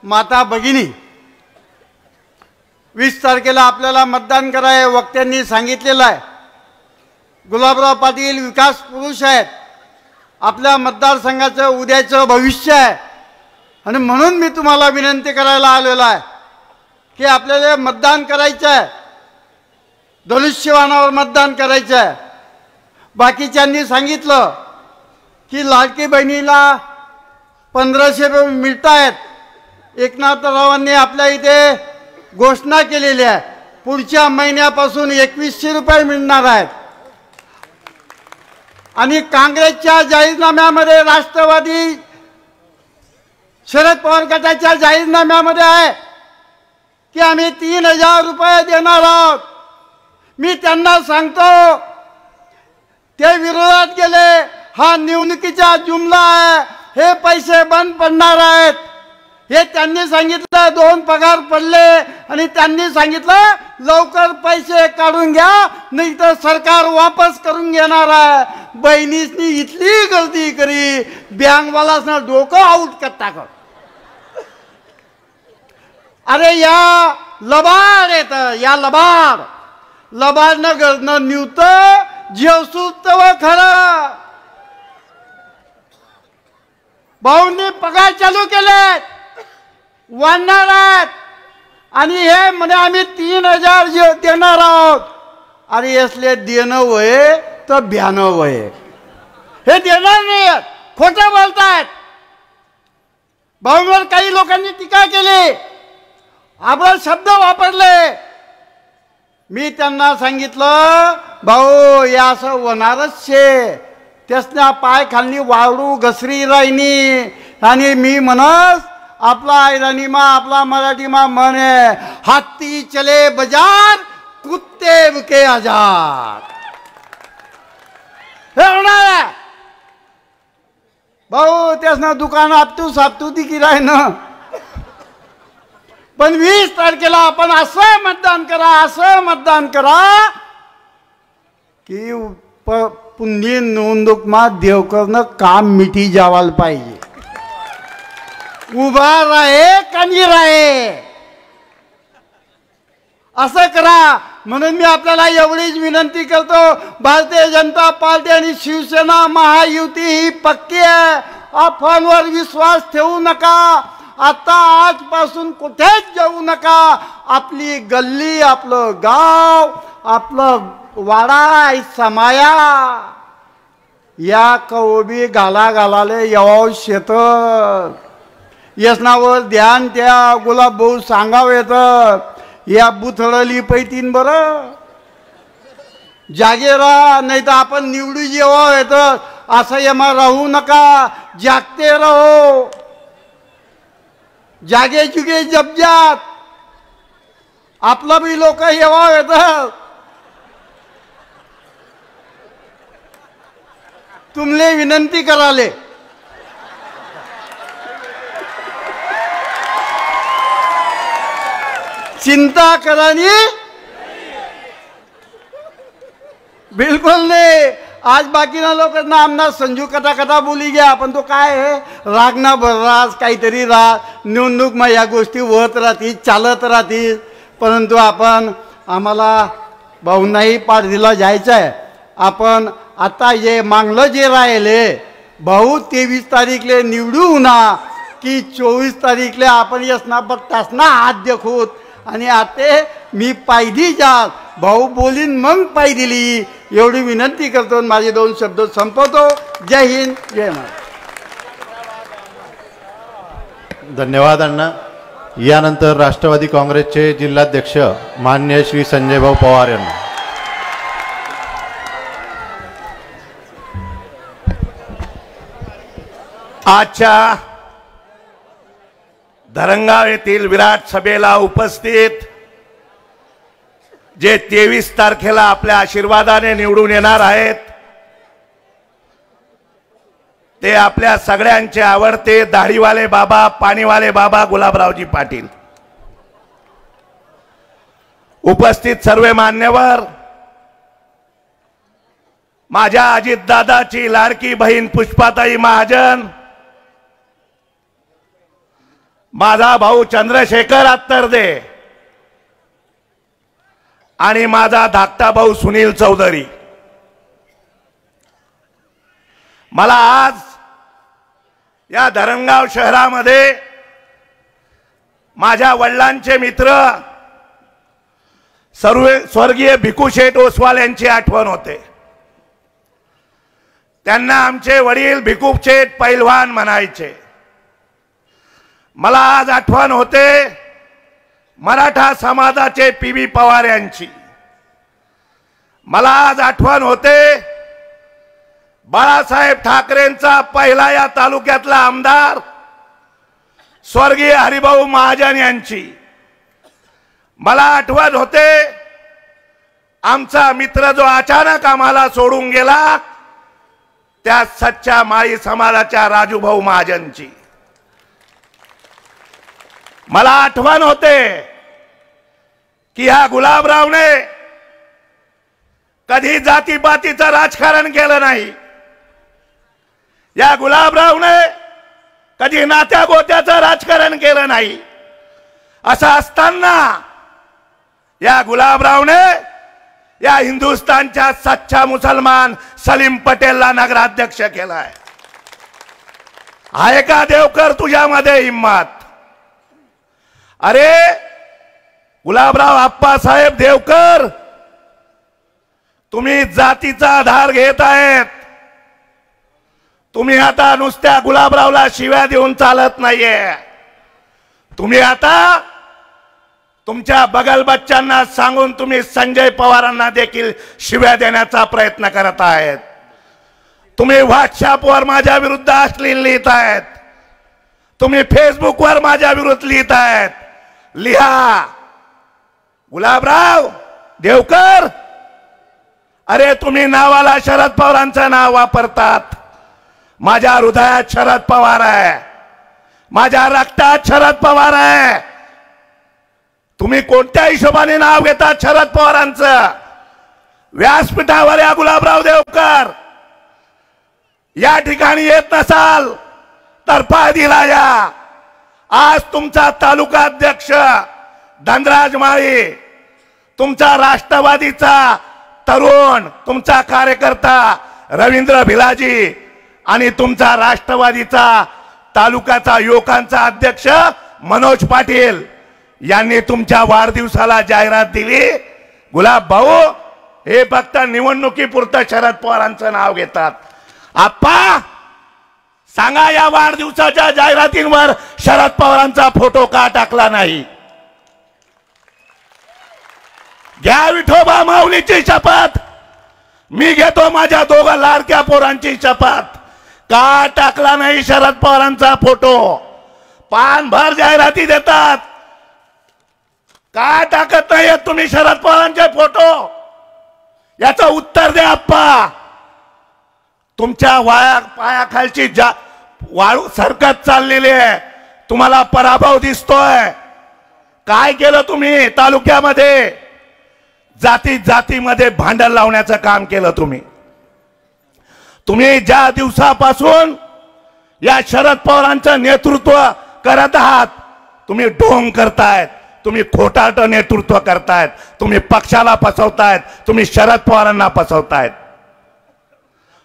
माता भगिनी, 20 तारखेला आपल्याला मतदान करायचे वक्त्यांनी सांगितलेलं आहे। गुलाबराव पाटील विकास पुरुष आहेत, आपल्या मतदारसंघाचं उद्याचं भविष्य आहे, आणि म्हणून मी तुम्हाला विनंती करायला आलेलो आहे की आपल्याला मतदान करायचं आहे, धनुष्यबाणावर मतदान करायचं आहे। बाकीच्यांनी सांगितलं की लाडकी बहिणीला 1500 रुपये मिळत आहेत। एकनाथरावांनी आपल्या इथे घोषणा केलेली आहे, पुढच्या महिन्यापासून 2100 रुपये मिळणार आहेत। आणि काँग्रेसच्या जाहीरनाम्यामध्ये, राष्ट्रवादी शरद पवार गटाच्या जाहीरनाम्यामध्ये आहे की आम्ही 3000 रुपये देणार आहोत। मी त्यांना सांगतो ते विरोधात गेले, हा निवडणुकीचा जुमला आहे, हे पैसे बंद पडणार आहेत। हे त्यांनी सांगितलं, 2 पगार पडले आणि त्यांनी सांगितलं लवकर पैसे काढून घ्या नाही तर सरकार वापस करून घेणार आहे। बहिणींनी इतली गर्दी करी, बँकवालासनं डोकं आउट करता का? अरे या लबाड येत, या लबाडनं गरणं निवत जीवसूत खरं। भाऊंनी पगार चालू केले, वाढणार आहेत, आणि हे म्हणे आम्ही 3000 देणार आहोत। अरे असले देणं वय तर 92 वय, हे देणार नाही, खोटं बोलतायत. भाऊंवर काही लोकांनी टीका केली, आबळ शब्द वापरले. मी त्यांना सांगितलं, भाऊ या असं होणारच शे, त्यासना पाय खालनी वाळू घसरी राहिनी. आणि मी म्हणस आपला ऐराणी आपला मराठी म्हणे, हाती चले बाजार कुत्ते भुके आजार. हे होणार आहे भाऊ. त्यासना दुकान आपतू ती किराय ना. पण 20 तारखेला आपण असं मतदान करा, असं मतदान करा की पुंदी निवडणूकमा देवकरनं काम मिठी जावायला पाहिजे. उभा राहे कानी राहे असं करा. म्हणून मी आपल्याला एवढीच विनंती करतो, भारतीय जनता पार्टी आणि शिवसेना महायुती ही पक्की आहे. अफवांवर विश्वास ठेवू नका. आता आजपासून कुठेच जाऊ नका. आपली गल्ली, आपलं गाव, आपलं वाडा, समाया या कवबी घालाले येवाव शेत यसनावर ध्यान त्या गुलाब भाऊ सांगाव येतं. या बुथळली पैतीन बरं जागे राहा, नाही तर आपण निवडू जेव्हा येतं. असं यमा राहू नका, जागते राहो, जागे जुगे जपजात. आपलं बी लोक येवा येतात. तुमले विनंती कराले, चिंता करानी बिलकुल नहीं. आज बाकी ना लोक ना आमना संजू कथा बोली गया, पण तो काय है राग ना भरराज काहीतरी राग निवडणूक मग या गोष्टी होत राहतील, चालत राहतील. परंतु आपण आम्हाला भाऊंनाही पारधीला जायचं आहे. आपण आता जे मागलं जे राहिले भाऊ 23 तारीखले निवडू ना की 24 तारीखले आपण यसना बघतासना हात देखूत. आणि आता मी पायदी जात भाऊ बोलीन मग पाय दिली एवढी विनंती करतो. माझे 2 शब्द संपवतो. जय हिंद, जय महाराष्ट्र. धन्यवाद अण्णा. यानंतर राष्ट्रवादी काँग्रेसचे जिल्हाध्यक्ष माननीय श्री संजय भाऊ पवार यांना. आजच्या धरणगाव येथील विराट सभेला उपस्थित जे 23 तारखेला आपल्या आशीर्वादाने निवडून येणार आहेत ते आपल्या सगळ्यांचे आवडते दाढीवाले बाबा, पाणीवाले बाबा गुलाबरावजी पाटील. उपस्थित सर्व मान्यवर, माझ्या अजितदादाची लाडकी बहीण पुष्पाताई महाजन, माझा भाऊ चंद्रशेखर अत्तरदे आणि माझा धाकटा भाऊ सुनील चौधरी. मला आज या धरणगाव शहरामध्ये माझ्या वडिलांचे मित्र स्वर्गीय भिकू शेठ ओसवाल यांची आठवण होते. त्यांना आमचे वडील भिकू शेठ पैलवान म्हणायचे. मला आज आठवण होते मराठा समाजाचे पीबी पवार यांची. मला आज आठवण होते बाळासाहेब ठाकरेंचा पहिला या तालुक्यातला आमदार स्वर्गीय हरिभाऊ महाजन यांची. मला आठवण होते आमचा मित्र जो अचानक आम्हाला सोडून गेला त्या सच्चा माई समाजाच्या राजूभाऊ महाजनची. मला आठवण होते की ह्या गुलाबरावने कधी जातीपातीचं राजकारण केलं नाही. या गुलाबरावने कधी नात्या गोत्याचं राजकारण केलं नाही. असं असताना या गुलाबरावने या हिंदुस्थानच्या सच्चा मुसलमान सलीम पटेलला नगराध्यक्ष केलाय. आहे का देवकर तुझ्यामध्ये हिम्मत? अरे गुलाबराव आप्पासाहेब देवकर, तुम्ही जातीचा आधार घेत आहेत. तुम्ही आता नुसत्या गुलाबरावला शिव्या देऊन चालत नाहीये. तुम्ही आता तुमच्या बगल बच्चांना सांगून तुम्ही संजय पवारांना देखील शिव्या देण्याचा प्रयत्न करत आहेत. तुम्ही व्हॉट्सअपवर माझ्या विरुद्ध अश्लील लिहित आहेत. तुम्ही फेसबुकवर माझ्या विरुद्ध लिहित आहेत. लिहा गुलाबराव देवकर, अरे तुम्ही नावाला शरद पवारांचं नाव वापरतात. माझ्या हृदयात शरद पवार आहे, माझ्या रक्तात शरद पवार आहे. तुम्ही कोणत्या हिशोबाने नाव घेतात शरद पवारांचं? व्यासपीठावर या गुलाबराव देवकर, या ठिकाणी येत नसाल तर पायदीला या. आज तुमचा तालुका अध्यक्ष धनराज माळी, तुमचा राष्ट्रवादीचा तरुण, तुमचा कार्यकर्ता रवींद्र भिलाजी आणि तुमचा राष्ट्रवादीचा तालुक्याचा युवकांचा अध्यक्ष मनोज पाटील यांनी तुमच्या वाढदिवसाला जाहिरात दिली. गुलाब भाऊ हे फक्त निवडणुकीपुरतं शरद पवारांचं नाव घेतात. आप्पा सांगा, या वाढदिवसाच्या जाहिरातींवर शरद पवारांचा फोटो का टाकला नाही? घ्या विठोबा माऊलीची शपथ, मी घेतो माझ्या दोघा लाडक्या पोरांची शपथ. का टाकला नाही शरद पवारांचा फोटो? पानभर जाहिराती देतात, का टाकत नाही तुम्ही शरद पवारांचे फोटो? याचं उत्तर द्या आप्पा. तुमच्या पायाखालची वाळू सरकत चाललेली आहे, तुम्हाला पराभव दिसतोय. काय केलं तुम्ही तालुक्यामध्ये? जातीमध्ये भांडण लावण्याचं काम केलं तुम्ही. तुम्ही ज्या दिवसापासून या शरद पवारांचं नेतृत्व करत आहात, तुम्ही ढोंग करतायत, तुम्ही खोटारडं नेतृत्व करतायत, तुम्ही पक्षाला फसवतायत, तुम्ही शरद पवारांना फसवतायत.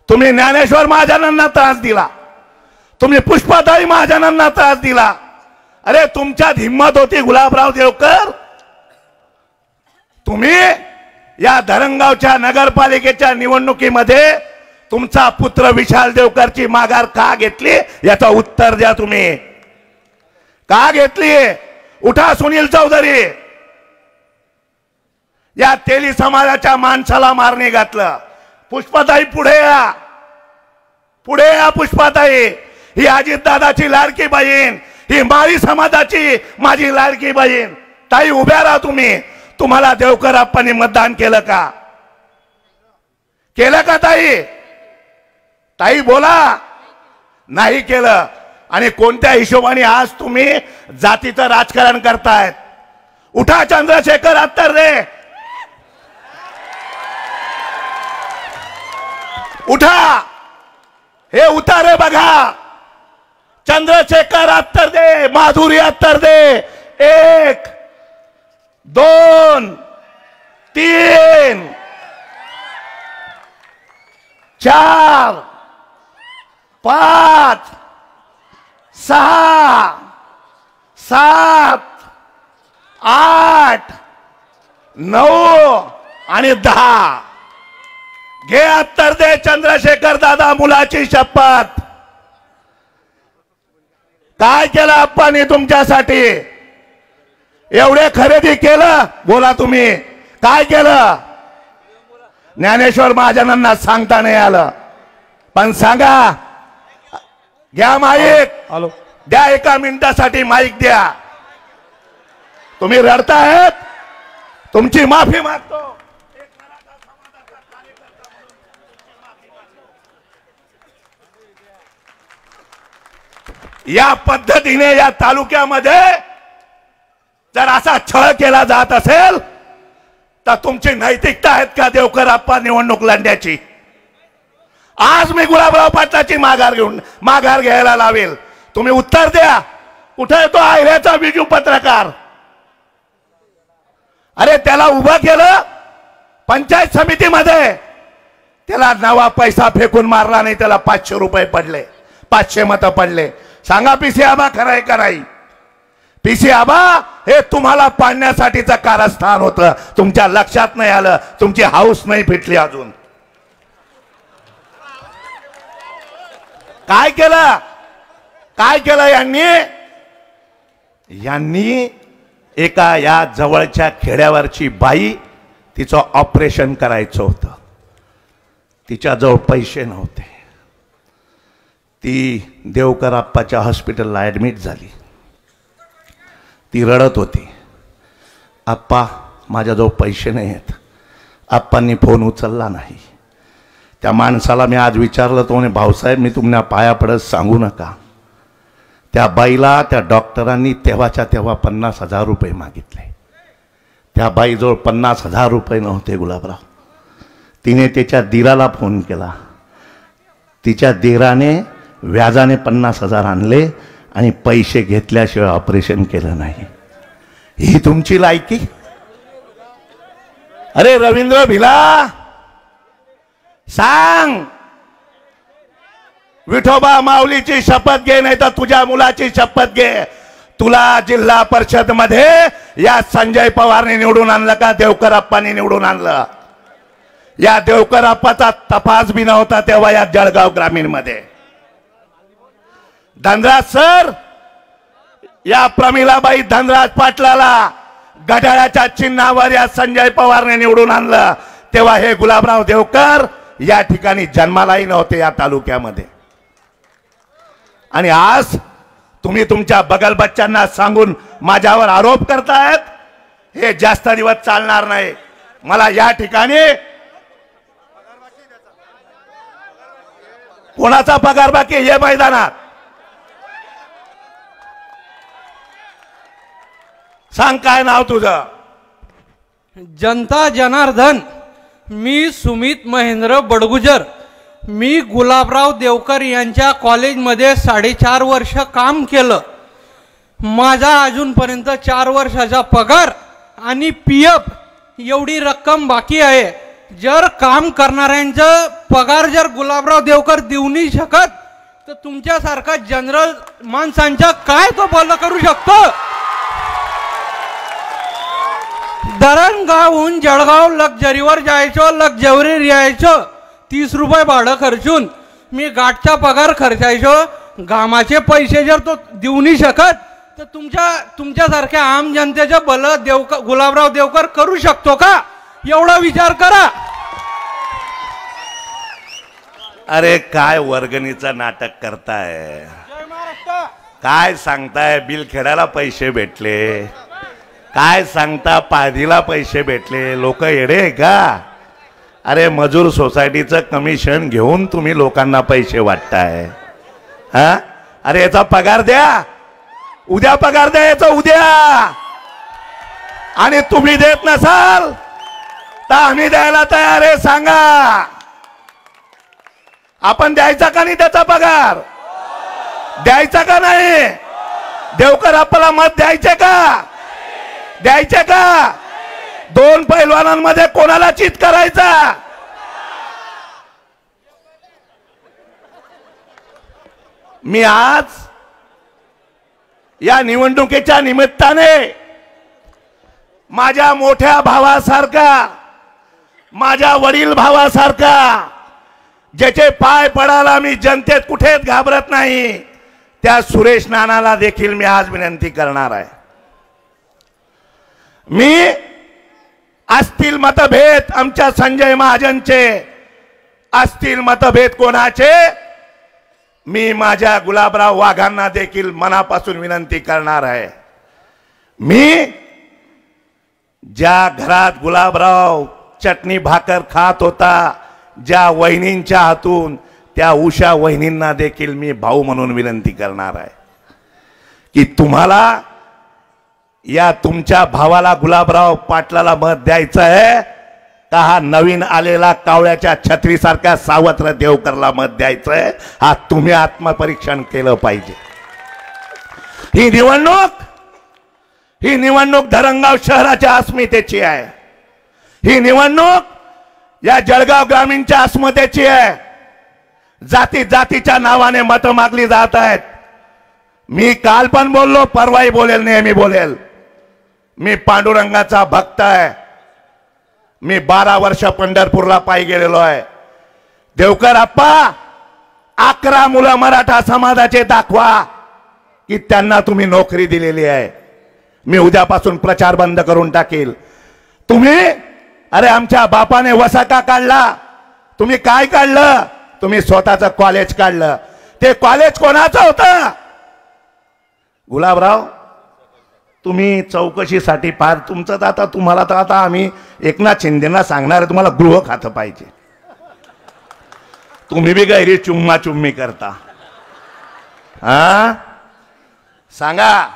तुम्ही ज्ञानेश्वर महाजनांना त्रास दिला, तुम्ही पुष्पाताई महाजनांना त्रास दिला. अरे तुमच्यात हिम्मत होती गुलाबराव देवकर? तुम्ही या धरणगावच्या नगरपालिकेच्या निवडणुकीमध्ये तुमचा पुत्र विशाल देवकरची माघार का घेतली? याचं उत्तर द्या. तुम्ही का घेतली? उठा सुनील चौधरी. या तेली समाजाच्या माणसाला मारणे घातलं. पुष्पाताई पुढे या, पुढे या पुष्पाताई. ही अजितदादाची लाडकी बहीण, ही माळी समाजाची माझी लाडकी बहीण. ताई उभ्या राहा तुम्ही. तुम्हाला देवकर आप्पांनी मतदान केलं का? केलं का ताई? ताई बोला. नाही केलं. आणि कोणत्या हिशोबाने आज तुम्ही जातीचं राजकारण करतायत? उठा चंद्रशेखर अत्तरदे, उठा. हे उतारे बघा. चंद्रशेखर अत्तरदे, माधुरी अत्तरदे. 1 2 3 4 5 6 7 8 9 आणि 10. घे अत्तरदे चंद्रशेखर दादा मुलाची शपथ. काय केलं आप्पांनी तुमच्यासाठी? एवढे खरेदी केलं? बोला तुम्ही काय केलं? ज्ञानेश्वर महाजनांना सांगता नाही आलं, पण सांगा. घ्या माईक, द्या 1 मिनिटासाठी माईक द्या. तुम्ही रडतायत, तुमची माफी मागतो. या पद्धतीने या तालुक्यामध्ये जर असा छळ केला जात असेल तर तुमची नैतिकता आहेत का देवकर आप्पा निवडणूक लढण्याची? आज मी गुलाबराव पाटलाची माघार घ्यायला लावेल. तुम्ही उत्तर द्या. कुठे येतो आयऱ्याचा बिजू पत्रकार? अरे त्याला उभं केलं पंचायत समितीमध्ये, त्याला नवा पैसा फेकून मारला नाही, त्याला 500 रुपये पडले, 500 मतं पडले. सांगा पीसी आबा खरं आहे का नाही? पीसी आबा हे तुम्हाला पाडण्यासाठीचं कारस्थान होतं. तुमच्या लक्षात नाही आलं, तुमची हाऊस नाही फिटली अजून. काय केलं यांनी एका या जवळच्या खेड्यावरची बाई, तिचं ऑपरेशन करायचं होतं, तिच्याजवळ पैसे नव्हते, ती देवकर आप्पाच्या हॉस्पिटलला ॲडमिट झाली. ती रडत होती, आप्पा माझ्याजवळ पैसे नाही आहेत. आप्पांनी फोन उचलला नाही. त्या माणसाला मी आज विचारलं, तो म्हणे भाऊसाहेब मी तुम्हाला पाया पडत सांगू नका. त्या बाईला त्या डॉक्टरांनी तेव्हाच्या तेव्हा 50,000 रुपये मागितले. त्या बाईजवळ 50,000 रुपये नव्हते गुलाबराव. तिने तिच्या दिराला फोन केला. तिच्या दिराने व्याजाने 50,000 आणले आणि पैसे घेतल्याशिवाय ऑपरेशन केलं नाही. ही तुमची लायकी? अरे रवींद्र भिला, सांग, विठोबा माऊलीची शपथ घे, नाही तर तुझ्या मुलाची शपथ घे. तुला जिल्हा परिषद मध्ये या संजय पवारने निवडून आणलं का देवकर आप्पांनी निवडून आणलं? या देवकर आप्पाचा तपास बी नव्हता तेव्हा या जळगाव ग्रामीण मध्ये. धनराज सर, या प्रमिलाबाई धनराज पाटलाला घड्याळाच्या चिन्हावर या संजय पवारने निवडून आणलं तेव्हा हे गुलाबराव देवकर या ठिकाणी जन्मालाही नव्हते या तालुक्यामध्ये. आणि आज तुम्ही तुमच्या बगल बच्चांना सांगून माझ्यावर आरोप करतायत, हे जास्त दिवस चालणार नाही. मला या ठिकाणी कोणाचा पगार बाकी हे मैदानात सांग. काय नाव तुझं? जनता जनार्दन. मी सुमित महेंद्र बडगुजर. मी गुलाबराव देवकर यांच्या कॉलेजमध्ये 4.5 वर्ष काम केलं. माझा अजूनपर्यंत 4 वर्षाचा पगार आणि PF एवढी रक्कम बाकी आहे. जर काम करणाऱ्यांचं पगार जर गुलाबराव देवकर देऊ नाही शकत तर तुमच्यासारखा जनरल माणसांच्या काय तो बोल करू शकतो? धरणगावहून जळगाव लक्झरीवर जायचो, लक्झरी यायचो, 30 रुपये भाडं खर्चून मी गाठचा पगार खर्चायचो. घामाचे पैसे जर तो देऊ नाही शकत तर तुमच्यासारख्या आम जनतेचं भलं गुलाबराव देवकर करू शकतो का? एवढा विचार करा. अरे काय वर्गणीचं नाटक करताय? काय सांगताय बिलखेड्याला पैसे भेटले, काय सांगता पाधीला पैसे भेटले? लोक येडे आहे का? अरे मजूर सोसायटीचं कमिशन घेऊन तुम्ही लोकांना पैसे वाटताय. हा, अरे याचा पगार द्या, उद्या पगार द्या याचा उद्या. आणि तुम्ही देत नसाल तर आम्ही द्यायला तयार आहे. सांगा, आपण द्यायचा का नाही त्याचा पगार? द्यायचा का नाही? देवकर आपल्याला मत द्यायचे का? द्यायचे का? 2 पैलवानांमध्ये कोणाला चित करायचा? मी आज या निवडणुकीच्या निमित्ताने माझ्या मोठ्या भावासारखा, माझ्या वडील भावासारखा, ज्याचे पाय पडायला मी जनतेत कुठेच घाबरत नाही, त्या सुरेश नानाला देखील मी आज विनंती करणार आहे. मी असतील मतभेद आमच्या संजय महाजनचे, असतील मतभेद कोणाचे, मी माझ्या गुलाबराव वाघांना देखील मनापासून विनंती करणार आहे. मी ज्या घरात गुलाबराव चटणी भाकर खात होता, ज्या वहिनींच्या हातून, त्या उषा वहिनींना देखील मी भाऊ म्हणून विनंती करणार आहे की तुम्हाला या तुमच्या भावाला गुलाबराव पाटलाला मत द्यायचं आहे का हा नवीन आलेला कावळ्याच्या छत्रीसारख्या सावत्र देवकरला मत द्यायचं आहे? हा तुम्ही आत्मपरीक्षण केलं पाहिजे. ही निवडणूक धरणगाव शहराच्या अस्मितेची आहे. ही निवडणूक या जळगाव ग्रामीणच्या अस्मितेची आहे. जातीच्या नावाने मतं मागली जात आहेत. मी काल पण बोललो, परवाही बोलेल, नेहमी बोलेल. मी पांडुरंगाचा भक्त आहे. मी 12 वर्ष पंढरपूरला पायी गेलेलो आहे. देवकर आप्पा, 11 मुलं मराठा समाजाचे दाखवा की त्यांना तुम्ही नोकरी दिलेली आहे. मी उद्यापासून प्रचार बंद करून टाकेल. तुम्ही अरे आमच्या बापाने वसाका काढला, तुम्ही काय काढलं? तुम्ही स्वतःचं कॉलेज काढलं. ते कॉलेज कोणाचं होतं? गुलाबराव, तुम्ही चौकशीसाठी फार तुमचं आता तुम्हाला तर आता आम्ही एकनाथ शिंदेना सांगणार आहे तुम्हाला गृह खातं पाहिजे. तुम्ही बी गैरी चुम्मा चुम्मी करता. हा सांगा,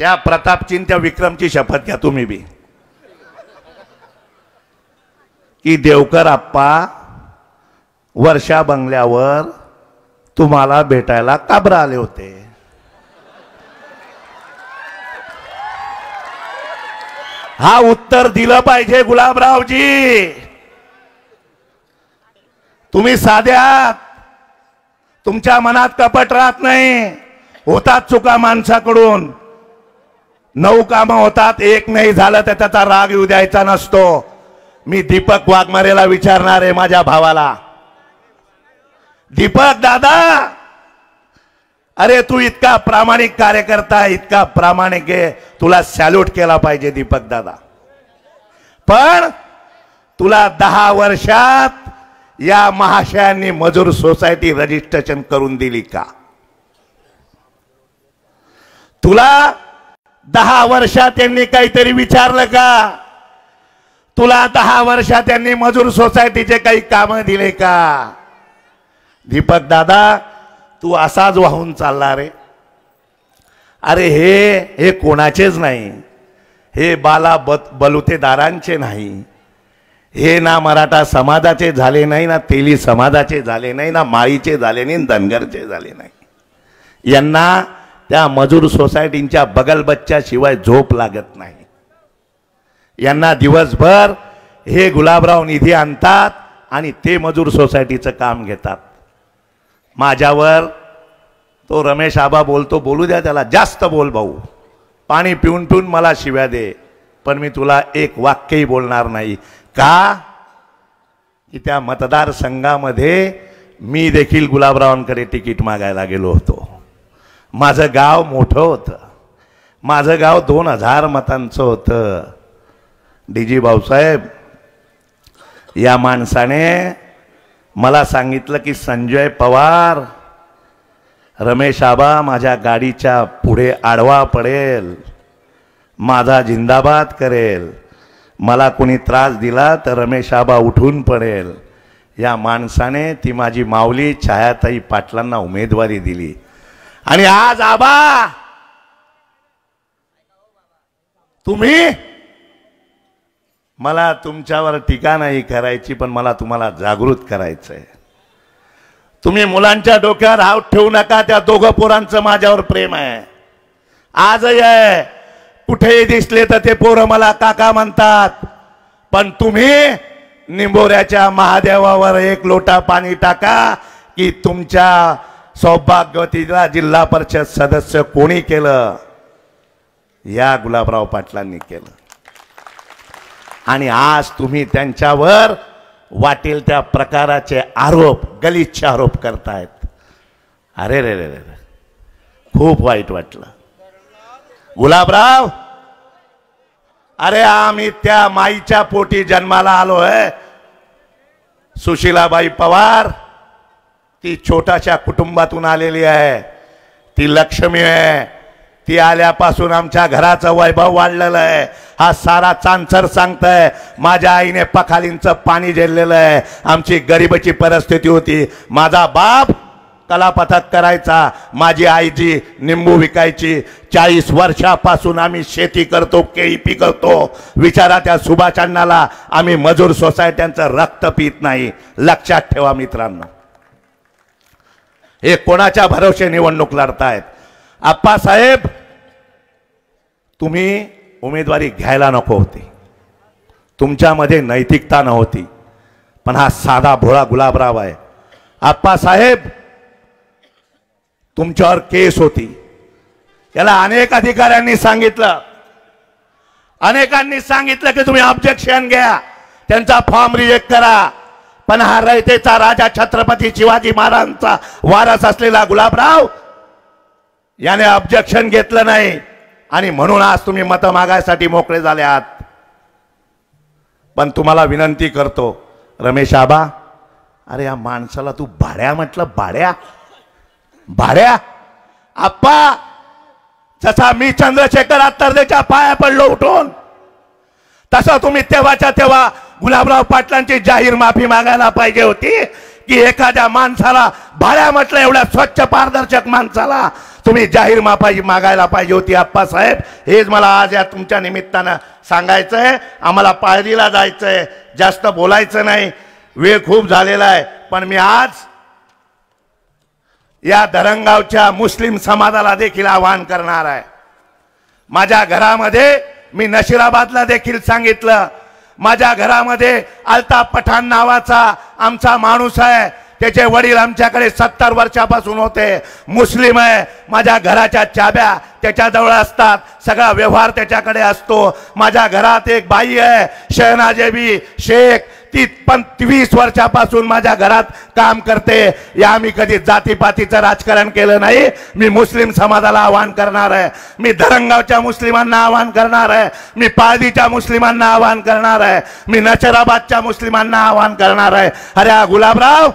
त्या प्रतापची त्या विक्रमची शपथ घ्या तुम्ही बी की देवकर आप्पा वर्षा बंगल्यावर तुम्हाला भेटायला का बरं आले होते? हा उत्तर दिलं पाहिजे गुलाबरावजी. तुम्ही साध्यात, तुमच्या मनात कपट राहत नाही. होतात चुका माणसाकडून, 9 कामं होतात, एक नाही झालं तर त्याचा राग येऊ द्यायचा नसतो. मी दीपक वाघमारेला विचारणार आहे, माझ्या भावाला, दीपक दादा, अरे तू इतका प्रामाणिक कार्यकर्ता, इतका प्रामाणिक आहे, तुला सॅल्यूट केला पाहिजे दीपक दादा. पण तुला 10 वर्षात या महाशयांनी मजूर सोसायटी रजिस्ट्रेशन करून दिली का? तुला 10 वर्षात त्यांनी काहीतरी विचारलं का? तुला 10 वर्षात त्यांनी मजूर सोसायटीचे काही काम दिले का? दीपक दादा, तू असाच वाहून चालला रे. अरे हे कोणाचेच नाही, हे बाला बलुतेदारांचे नाही, हे ना मराठा समाजाचे झाले नाही, ना तेली समाजाचे झाले नाही, ना माळीचे झाले नाही, धनगरचे झाले नाही. यांना त्या मजूर सोसायटींच्या बगलबच्च्याशिवाय झोप लागत नाही. यांना दिवसभर हे गुलाबराव निधी आणतात आणि ते मजूर सोसायटीचं काम घेतात. माझ्यावर तो रमेश आबा बोलतो, बोलू द्या त्याला, जास्त बोल भाऊ, पाणी पिऊन पिऊन मला शिव्या दे, पण मी तुला एक वाक्यही बोलणार नाही. का? की त्या मतदारसंघामध्ये मी देखील गुलाबरावांकडे तिकीट मागायला गेलो होतो. माझं गाव मोठं होतं, माझं गाव 2000 मतांचं होतं. डीजी भाऊसाहेब, या माणसाने मला सांगितलं की संजय पवार, रमेश आबा माझ्या गाडीच्या पुढे आडवा पडेल, माझा जिंदाबाद करेल, मला कोणी त्रास दिला तर रमेश आबा उठून पडेल. या माणसाने ती माझी माऊली छायाताई पाटलांना उमेदवारी दिली. आणि आज आबा तुम्ही, मला तुमच्यावर टीका नाही करायची, पण मला तुम्हाला जागृत करायचंय. तुम्ही मुलांच्या डोक्यावर हात ठेवू नका. त्या दोघं पोरांचं माझ्यावर प्रेम आहे, आजही आहे. कुठेही दिसले तर ते पोरं मला काका म्हणतात. पण तुम्ही निंबोऱ्याच्या महादेवावर 1 लोटा पाणी टाका की तुमच्या सौभाग्यवतीला जिल्हा परिषद सदस्य कोणी केलं? या गुलाबराव पाटलांनी केलं. आणि आज तुम्ही त्यांच्यावर वाटेल त्या प्रकाराचे आरोप, गलिच्छ आरोप करतायत. अरे रे रे रे, खूप वाईट वाटलं गुलाबराव. अरे आम्ही त्या माईच्या पोटी जन्माला आलोय. सुशीलाबाई पवार, ती छोट्याशा कुटुंबातून आलेली आहे, ती लक्ष्मी आहे. ती आल्यापासून आमच्या घराचं वैभव वाढलेलं आहे. हा सारा चांचर सांगतंय. माझ्या आईने पखालींचं पाणी झेललेलं आहे. आमची गरिबीची परिस्थिती होती. माझा बाप कलापथक करायचा, माझी आईजी निंबू विकायची. 40 वर्षापासून आम्ही शेती करतो, केळी पिकवतो. विचारा त्या सुभाषांनाला, आम्ही मजूर सोसायट्यांचं रक्त पित नाही. लक्षात ठेवा मित्रांनो, हे कोणाच्या भरोसे निवडणूक लढतायत? आप्पासाहेब, तुम्ही उमेदवारी घ्यायला नको होती, तुमच्यामध्ये नैतिकता नव्हती. पण हा साधा भोळा गुलाबराव आहे. आप्पासाहेब, तुमच्यावर केस होती. याला अनेक अधिकाऱ्यांनी सांगितलं, अनेकांनी सांगितलं की तुम्ही ऑब्जेक्शन घ्या, त्यांचा फॉर्म रिजेक्ट करा. पण हा रयतेचा राजा छत्रपती शिवाजी महाराजांचा वारस असलेला गुलाबराव याने ऑब्जेक्शन घेतलं नाही आणि म्हणून आज तुम्ही मत मागायसाठी मोकळे झाले आहात. पण तुम्हाला विनंती करतो रमेश आबा, अरे या माणसाला तू भाड्या म्हटलं, भाड्या आप्पा, जसा मी चंद्रशेखर आत्तरदेच्या पाया पडलो उठून, तसं तुम्ही तेव्हाच्या तेव्हा गुलाबराव पाटलांची जाहीर माफी मागायला पाहिजे होती की एखाद्या माणसाला भाड्या म्हटलं, एवढ्या स्वच्छ पारदर्शक माणसाला तुम्ही जाहीर माफी मागायला पाहिजे होती आप्पासाहेब. हेच मला आज या तुमच्या निमित्तानं सांगायचंय. आम्हाला पायरीला जायचंय, जास्त बोलायचं नाही, वेळ खूप झालेला आहे. पण मी आज या धरणगावच्या मुस्लिम समाजाला देखील आवाहन करणार आहे. माझ्या घरामध्ये मी नशिराबादला देखील सांगितलं, माझ्या घरामध्ये अल्ताफ पठाण नावाचा आमचा माणूस आहे, त्याचे वडील आमच्याकडे 70 वर्षापासून होते, मुस्लिम आहे. माझ्या घराच्या चाब्या त्याच्याजवळ असतात, सगळा व्यवहार त्याच्याकडे असतो. माझ्या घरात एक बाई आहे शहनाजेबी शेख, ती पण 20 वर्षापासून माझ्या घरात काम करते. या आम्ही कधी जातीपातीचं राजकारण केलं नाही. मी मुस्लिम समाजाला आवाहन करणार आहे, मी धरणगावच्या मुस्लिमांना आवाहन करणार आहे, मी पाळदीच्या मुस्लिमांना आवाहन करणार आहे, मी नशराबादच्या मुस्लिमांना आवाहन करणार आहे. अरे हा गुलाबराव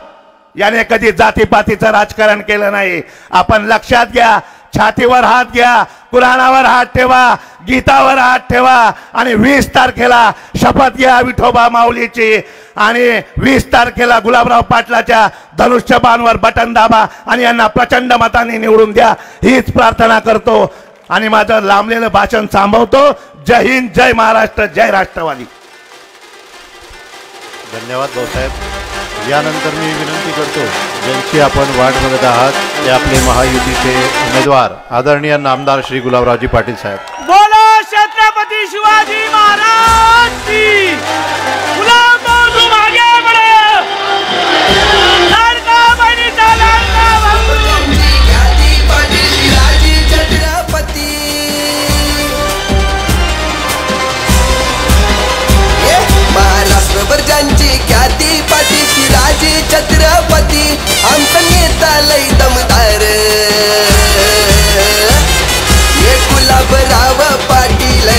याने कधी जातीपातीचं राजकारण केलं नाही. आपण लक्षात घ्या, छातीवर हात घ्या, कुराणावर हात ठेवा, गीतावर हात ठेवा आणि 20 तारखेला शपथ घ्या विठोबा माऊलीची आणि 20 तारखेला गुलाबराव पाटलाच्या धनुष्यबाणवर बटन दाबा आणि यांना प्रचंड मताने निवडून द्या, हीच प्रार्थना करतो आणि माझं लांबलेलं भाषण थांबवतो. जय हिंद, जय महाराष्ट्र, जय राष्ट्रवादी. धन्यवाद भाऊसाहेब. यानंतर मी विनंती करतो, ज्यांची आपण वाट बघत आहात ते आपले महायुतीचे उमेदवार आदरणीय नामदार श्री गुलाबरावजी पाटील साहेब. बोलो छत्रपती शिवाजी महाराज की. गुलाबराव तुम आगे बढ़ो, लाडका बहिणीचा लाडका भाऊ. छत्रपती महाराष्ट्रभर ज्यांची ख्याती, पाठीशी राजे छत्रपती, आमचा नेता लय दमदार. हे गुलाबराव पाटील,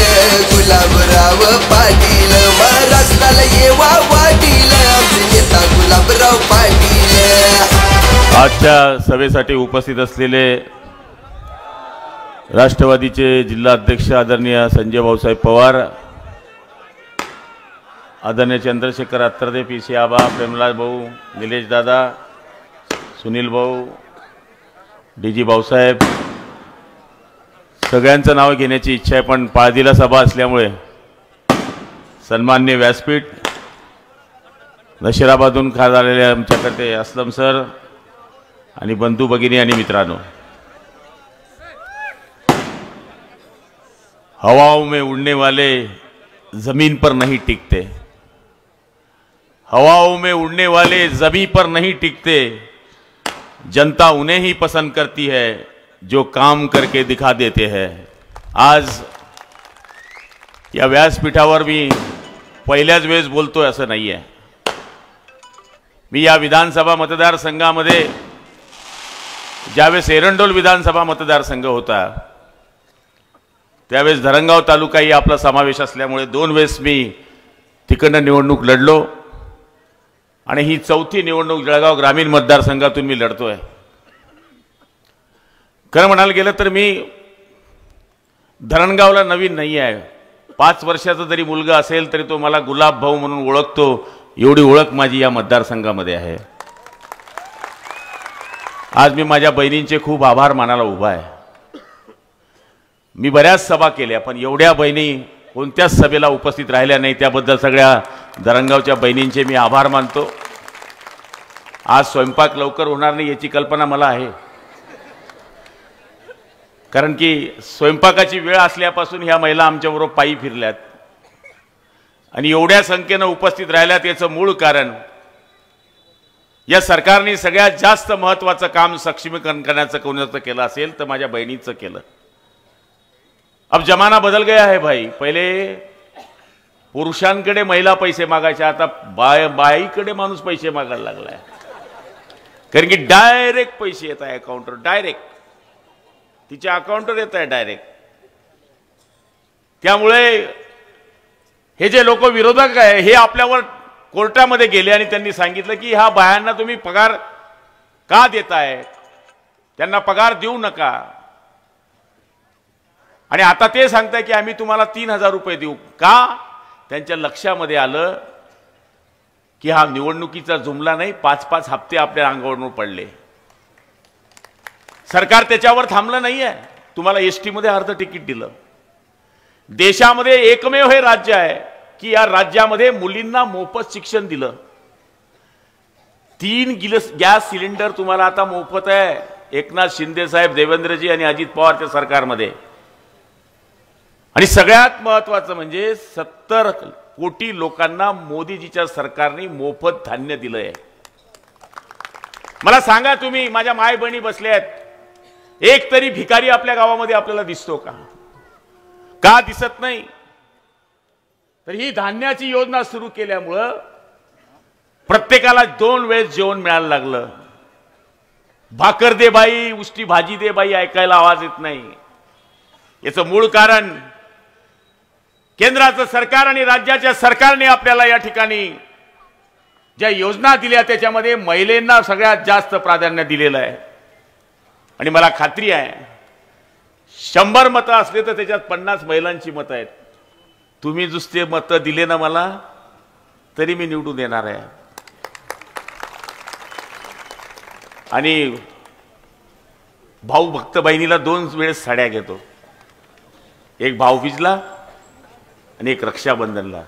गुलाबराव पाटील, महाराष्ट्राला येवा वाटील, आमचे नेता गुलाबराव पाटील. आजच्या सभेसाठी उपस्थित असलेले राष्ट्रवादीचे जिल्हा अध्यक्ष आदरणीय संजय भाऊसाहेब पवार, आदरणीय चंद्रशेखर आत्तरदे, पी.सी. आबा, प्रेमलाल भाऊ, निलेश दादा, सुनील भाऊ, डी.जी. भाऊसाहेब, सगळ्यांचं नाव घेण्याची इच्छा आहे, पण पाळदीला सभा असल्यामुळे सन्माननीय व्यासपीठ, नशिराबादून खास आलेले आमच्याकडे असलम सर आणि बंधू भगिनी आणि मित्रांनो, हवाओं में उड़ने वाले जमीन पर नहीं टिकते, हवाओं में उड़ने वाले जमीन पर नहीं टिकते, जनता उन्हें ही पसंद करती है जो काम करके दिखा देते हैं. आज या व्यासपीठावर मी पहिल्याच वेळेस बोलतोय असं नाही आहे. मी या विधानसभा मतदारसंघामध्ये ज्यावेळेस एरंडोल विधानसभा मतदारसंघ होता त्यावेळेस धरणगाव तालुकाही आपला समावेश असल्यामुळे 2 वेळेस मी तिकडनं निवडणूक लढलो आणि ही 4थी निवडणूक जळगाव ग्रामीण मतदारसंघातून मी लढतोय. खरं म्हणायला गेलं तर मी धरणगावला नवीन नाही आहे. 5 वर्षाचा जरी मुलगा असेल तरी तो मला गुलाब भाऊ म्हणून ओळखतो, एवढी ओळख माझी या मतदारसंघामध्ये आहे. आज मी माझ्या बहिणींचे खूप आभार मानायला उभा आहे. मी बऱ्याच सभा केल्या पण एवढ्या बहिणी कोणत्याच सभेला उपस्थित राहिल्या नाही, त्याबद्दल सगळ्या धरणगावच्या बहिणींचे मी आभार मानतो. आज स्वयंपाक लवकर होणार नाही याची कल्पना मला आहे, कारण की स्वयंपाकाची वेळ असल्यापासून ह्या महिला आमच्याबरोबर पायी फिरल्यात आणि एवढ्या संख्येनं उपस्थित राहिल्यात. याचं मूळ कारण या सरकारने सगळ्यात जास्त महत्त्वाचं काम सक्षमीकरण करण्याचं कोणाचं केलं असेल तर माझ्या बहिणीचं केलं. अब जमाना बदल गया है भाई. पहले पुरुषांकडे महिला पैसे मागायच्या, आता बाईकडे माणूस पैसे मागायला लागलाय. कारण की डायरेक्ट पैसे येत आहे अकाउंटवर, डायरेक्ट तिच्या अकाउंटवर येत आहे डायरेक्ट. त्यामुळे हे जे लोक विरोधक आहे हे आपल्यावर कोर्टामध्ये गेले आणि त्यांनी सांगितलं की ह्या बायांना तुम्ही पगार का देताय, त्यांना पगार देऊ नका. आणि आता ते सांगताय की आम्ही तुम्हाला 3,000 रुपये देऊ का. त्यांच्या लक्षामध्ये आलं की हा निवडणुकीचा जुमला नाही, 5-5 हप्ते आपल्या अंगावरून पडले. सरकार त्याच्यावर थांबलं नाहीये. तुम्हाला एसटी मध्ये अर्ध तिकीट दिलं. देशामध्ये एकमेव हे राज्य आहे की या राज्यामध्ये मुलींना मोफत शिक्षण दिलं. 3 गॅस सिलेंडर तुम्हाला आता मोफत आहे. एकनाथ शिंदे साहेब, देवेंद्रजी आणि अजित पवारच्या सरकारमध्ये. आणि सगळ्यात महत्वाचं म्हणजे 70 कोटी लोकांना मोदीजीच्या सरकारने मोफत धान्य दिलंय. मला सांगा तुम्ही, माझ्या माय बहिणी बसल्या आहेत, एक तरी भिकारी आपल्या गावामध्ये आपल्याला दिसतो का? का दिसत नाही? तर ही धान्याची योजना सुरू केल्यामुळं प्रत्येकाला 2 वेळेस जेवण मिळायला लागलं. भाकर दे बाई, उष्टी भाजी दे बाई ऐकायला आवाज येत नाही. याचं मूळ कारण केंद्राचं सरकार आणि राज्याच्या सरकारने आपल्याला या ठिकाणी ज्या योजना दिल्या त्याच्यामध्ये महिलांना सगळ्यात जास्त प्राधान्य दिलेलं आहे. आणि मला खात्री आहे 100 मतं असले तर त्याच्यात 50 महिलांची मतं आहेत. तुम्ही नुसते मतं दिले ना मला तरी मी निवडून देणार आहे. आणि भाऊ भक्त बहिणीला 2 वेळेस साड्या घेतो, एक भाऊबीजला आणि एक रक्षाबंधनला.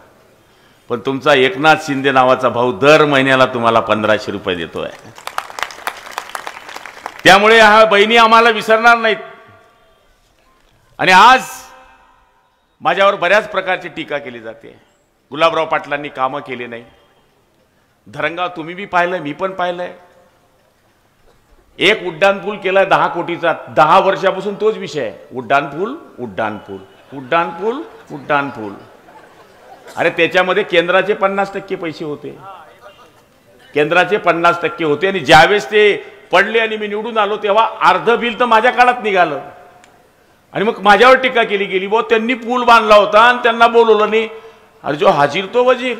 पण तुमचा एकनाथ शिंदे नावाचा भाऊ दर महिन्याला तुम्हाला 1500 रुपये देतोय. त्यामुळे हा बहिणी आम्हाला विसरणार नाहीत. आणि आज माझ्यावर बऱ्याच प्रकारची टीका केली जाते. गुलाबराव पाटलांनी कामं केली नाही. धरणगाव तुम्ही बी पाहिलंय, मी पण पाहिलंय. एक उड्डाणपूल केलाय 10 कोटीचा. 10 वर्षापासून तोच विषय आहे. उड्डाणपूल, उड्डाणपूल, उड्डाणपूल, उड्डाणपूल. अरे त्याच्यामध्ये केंद्राचे 50% पैसे होते. केंद्राचे 50% होते. आणि ज्यावेळेस ते पडले आणि मी निवडून आलो तेव्हा अर्ध बिल तर माझ्या काळात निघालं. आणि मग माझ्यावर टीका केली गेली, वो त्यांनी पूल बांधला होता आणि त्यांना बोलवलं नाही. अरे जो हाजीर तो वजीर.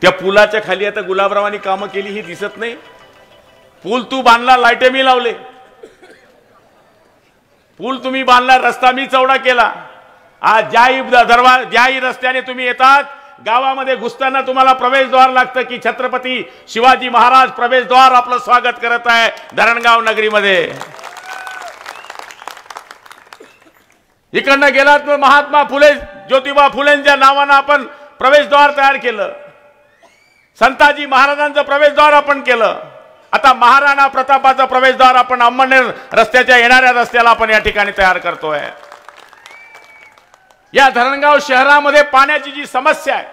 त्या पुलाच्या खाली आता गुलाबरावांनी कामं केली ही दिसत नाही. पूल तू बांधला, लाईटे मी लावले. पूल तुम्ही बांधला, रस्ता मी चौडा केला. आज ज्याही रस्त्याने तुम्ही येतात गावामध्ये घुसताना तुम्हाला प्रवेशद्वार लागतं की छत्रपती शिवाजी महाराज प्रवेशद्वार आपलं स्वागत करत आहे धरणगाव नगरीमध्ये. इकडनं गेलात तर महात्मा फुले, ज्योतिबा फुलेंच्या नावानं आपण प्रवेशद्वार तयार केलं. संताजी महाराजांचं प्रवेशद्वार आपण केलं. आता महाराणा प्रतापाचं प्रवेशद्वार आपण अंमळनेर रस्त्याच्या येणाऱ्या रस्त्याला आपण या ठिकाणी तयार करतोय. या धरणगाव शहरामध्ये पाण्याची जी समस्या आहे,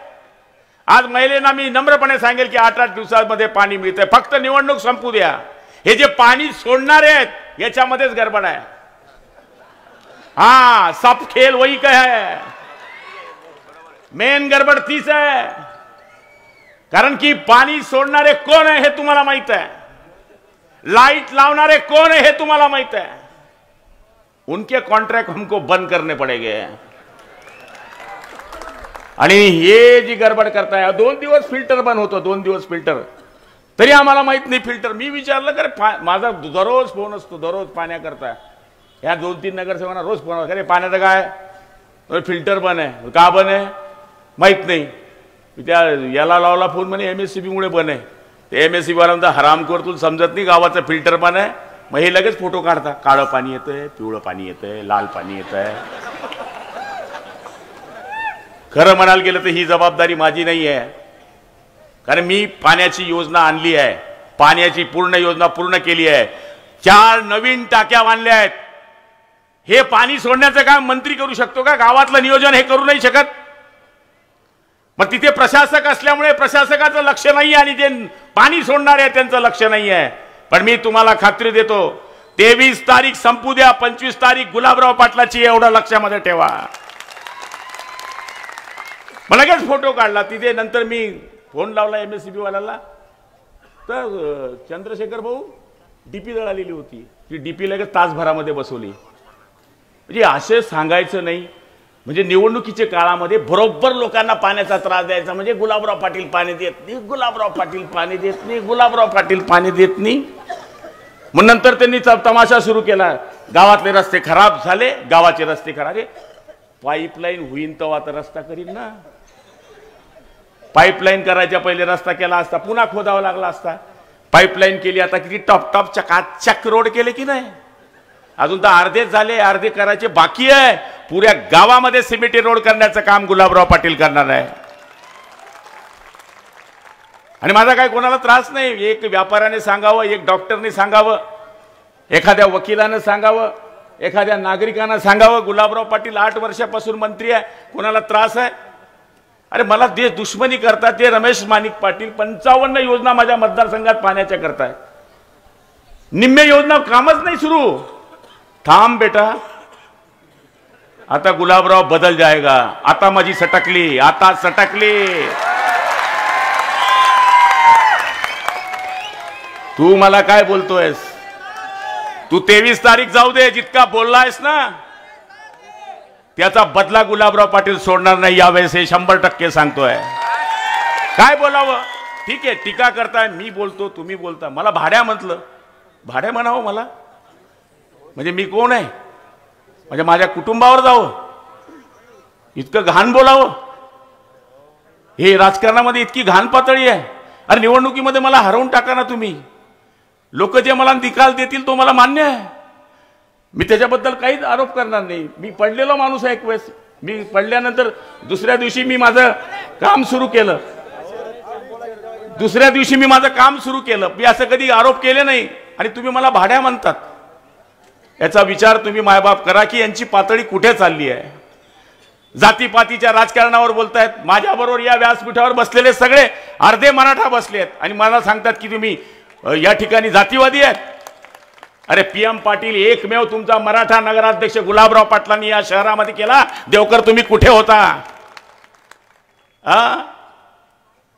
आज महिलांना मी नम्रपणे सांगेल की 8-8 दिवसांमध्ये पाणी मिळतंय. फक्त निवडणूक संपू द्या. हे जे पाणी सोडणारे आहेत याच्यामध्येच गडबड आहे. हाँ, सब खेल वही का है. मेन गडबड तीच आहे. कारण की पाणी सोडणारे कोण आहे हे तुम्हाला माहित आहे. लाइट लावणारे कोण आहे हे तुम्हाला माहित आहे. उनके कॉन्ट्रैक्ट हमको बंद करने पड़ेंगे. आणि हे जी गडबड करताय, 2 दिवस फिल्टर बंद होतो, 2 दिवस फिल्टर, तरी आम्हाला माहित नाही फिल्टर. मी विचारलं का माझा दररोज फोन असतो, दररोज पाण्याकरता. या 2-3 नगरसेवकांना रोज फोन असतो, अरे पाण्याचं काय फिल्टर बंद आहे. का बंद आहे माहित नाही. त्या याला लावला फोन, म्हणे MSCB मुळे बंद आहे. ते MSCB वाला म्हणता हरामखोर, तुला समजत नाही गावाचं फिल्टर बंद आहे. मग हे लगेच फोटो काढता, काळं पाणी येतंय, पिवळं पाणी येतंय, लाल पाणी येतंय. खरं म्हणाल गेलं तर ही जबाबदारी माझी नाही आहे. कारण मी पाण्याची योजना आणली आहे, पाण्याची पूर्ण योजना पूर्ण केली आहे. 4 नवीन टाक्या बांधल्या आहेत. हे पाणी सोडण्याचं काम मंत्री करू शकतो का? गावातलं नियोजन हे करू नाही शकत. मग तिथे प्रशासक असल्यामुळे प्रशासकाचं लक्ष नाही आणि जे पाणी सोडणार आहे त्यांचं लक्ष नाही आहे. पण मी तुम्हाला खात्री देतो 23 तारीख संपू द्या, 25 तारीख गुलाबराव पाटलाची, एवढं लक्षामध्ये ठेवा. मला लगेच फोटो काढला तिथे. नंतर मी फोन लावला MSCB वाल्याला, तर चंद्रशेखर भाऊ डीपी जळालेली होती, ती डीपी लगेच तासभरामध्ये बसवली. म्हणजे असे सांगायचं नाही. म्हणजे निवडणुकीच्या काळामध्ये बरोबर लोकांना पाण्याचा त्रास द्यायचा. म्हणजे गुलाबराव पाटील पाणी देत नाही, गुलाबराव पाटील पाणी देत नाही, गुलाबराव पाटील पाणी देत नाही. मग नंतर त्यांनी तमाशा सुरू केला. गावातले रस्ते खराब झाले, गावाचे रस्ते खराब. पाईपलाईन होईन तेव्हा तर रस्ता करीन ना. पाईपलाईन करायच्या पहिले रस्ता केला असता, पुन्हा खोदावा लागला असता. पाईपलाईन केली, आता किती टॉप टॉप चकाचक रोड केले की नाही. अजून तर अर्धेच झाले, अर्धे करायचे बाकी आहे. पुऱ्या गावामध्ये सिमेंटी रोड करण्याचं काम गुलाबराव पाटील करणार आहे. आणि माझा काय कोणाला त्रास नाही. एक व्यापाऱ्याने सांगावं, एक डॉक्टरने सांगावं, एखाद्या वकिलानं सांगावं, एखाद्या नागरिकांना सांगावं, गुलाबराव पाटील 8 वर्षापासून मंत्री आहे, कोणाला त्रास आहे. अरे मला देश दुश्मनी करतात ते रमेश माणिक पाटील 55 योजना माझ्या मतदारसंघात पाण्याच्या करताय. निम्मे योजना कामच नाही सुरू. थांब बेटा, आता गुलाबराव बदल जाएगा. आता माझी सटकली, आता सटकली. तू मला काय बोलतोयस? तू 23 तारीख जाऊ दे, जितका बोललायस ना त्याचा बदला गुलाबराव पाटील सोडणार नाही यावेळेस, हे 100% सांगतोय. काय बोलावं? ठीक आहे, टीका करताय, मी बोलतो, तुम्ही बोलता. मला भाड्या म्हटलं, भाड्या म्हणावं मला, म्हणजे मी कोण आहे? म्हणजे माझ्या कुटुंबावर जावं, इतकं घाण बोलावं? हे राजकारणामध्ये इतकी घाण पातळी आहे. अरे निवडणुकीमध्ये मला हरवून टाका ना तुम्ही. लोक जे मला निकाल देतील तो मला मान्य आहे, मी त्याच्याबद्दल काहीच आरोप करणार नाही. मी पडलेलो माणूस आहे एक वेळेस. मी पडल्यानंतर दुसऱ्या दिवशी मी माझं काम सुरू केलं. दुसऱ्या दिवशी मी माझं काम सुरू केलं. मी असं कधी आरोप केले नाही. आणि तुम्ही मला भाड्या म्हणतात. याचा विचार तुम्ही मायबाप करा की यांची पातळी कुठे चालली आहे. जातीपातीच्या राजकारणावर बोलतायत. माझ्याबरोबर या व्यासपीठावर बसलेले सगळे अर्धे मराठा बसले आहेत आणि मला सांगतात की तुम्ही या ठिकाणी जातीवादी आहेत. अरे PM पाटील एकमेव तुमचा मराठा नगराध्यक्ष गुलाबराव पाटलांनी या शहरामध्ये केला. देवकर तुम्ही कुठे होता?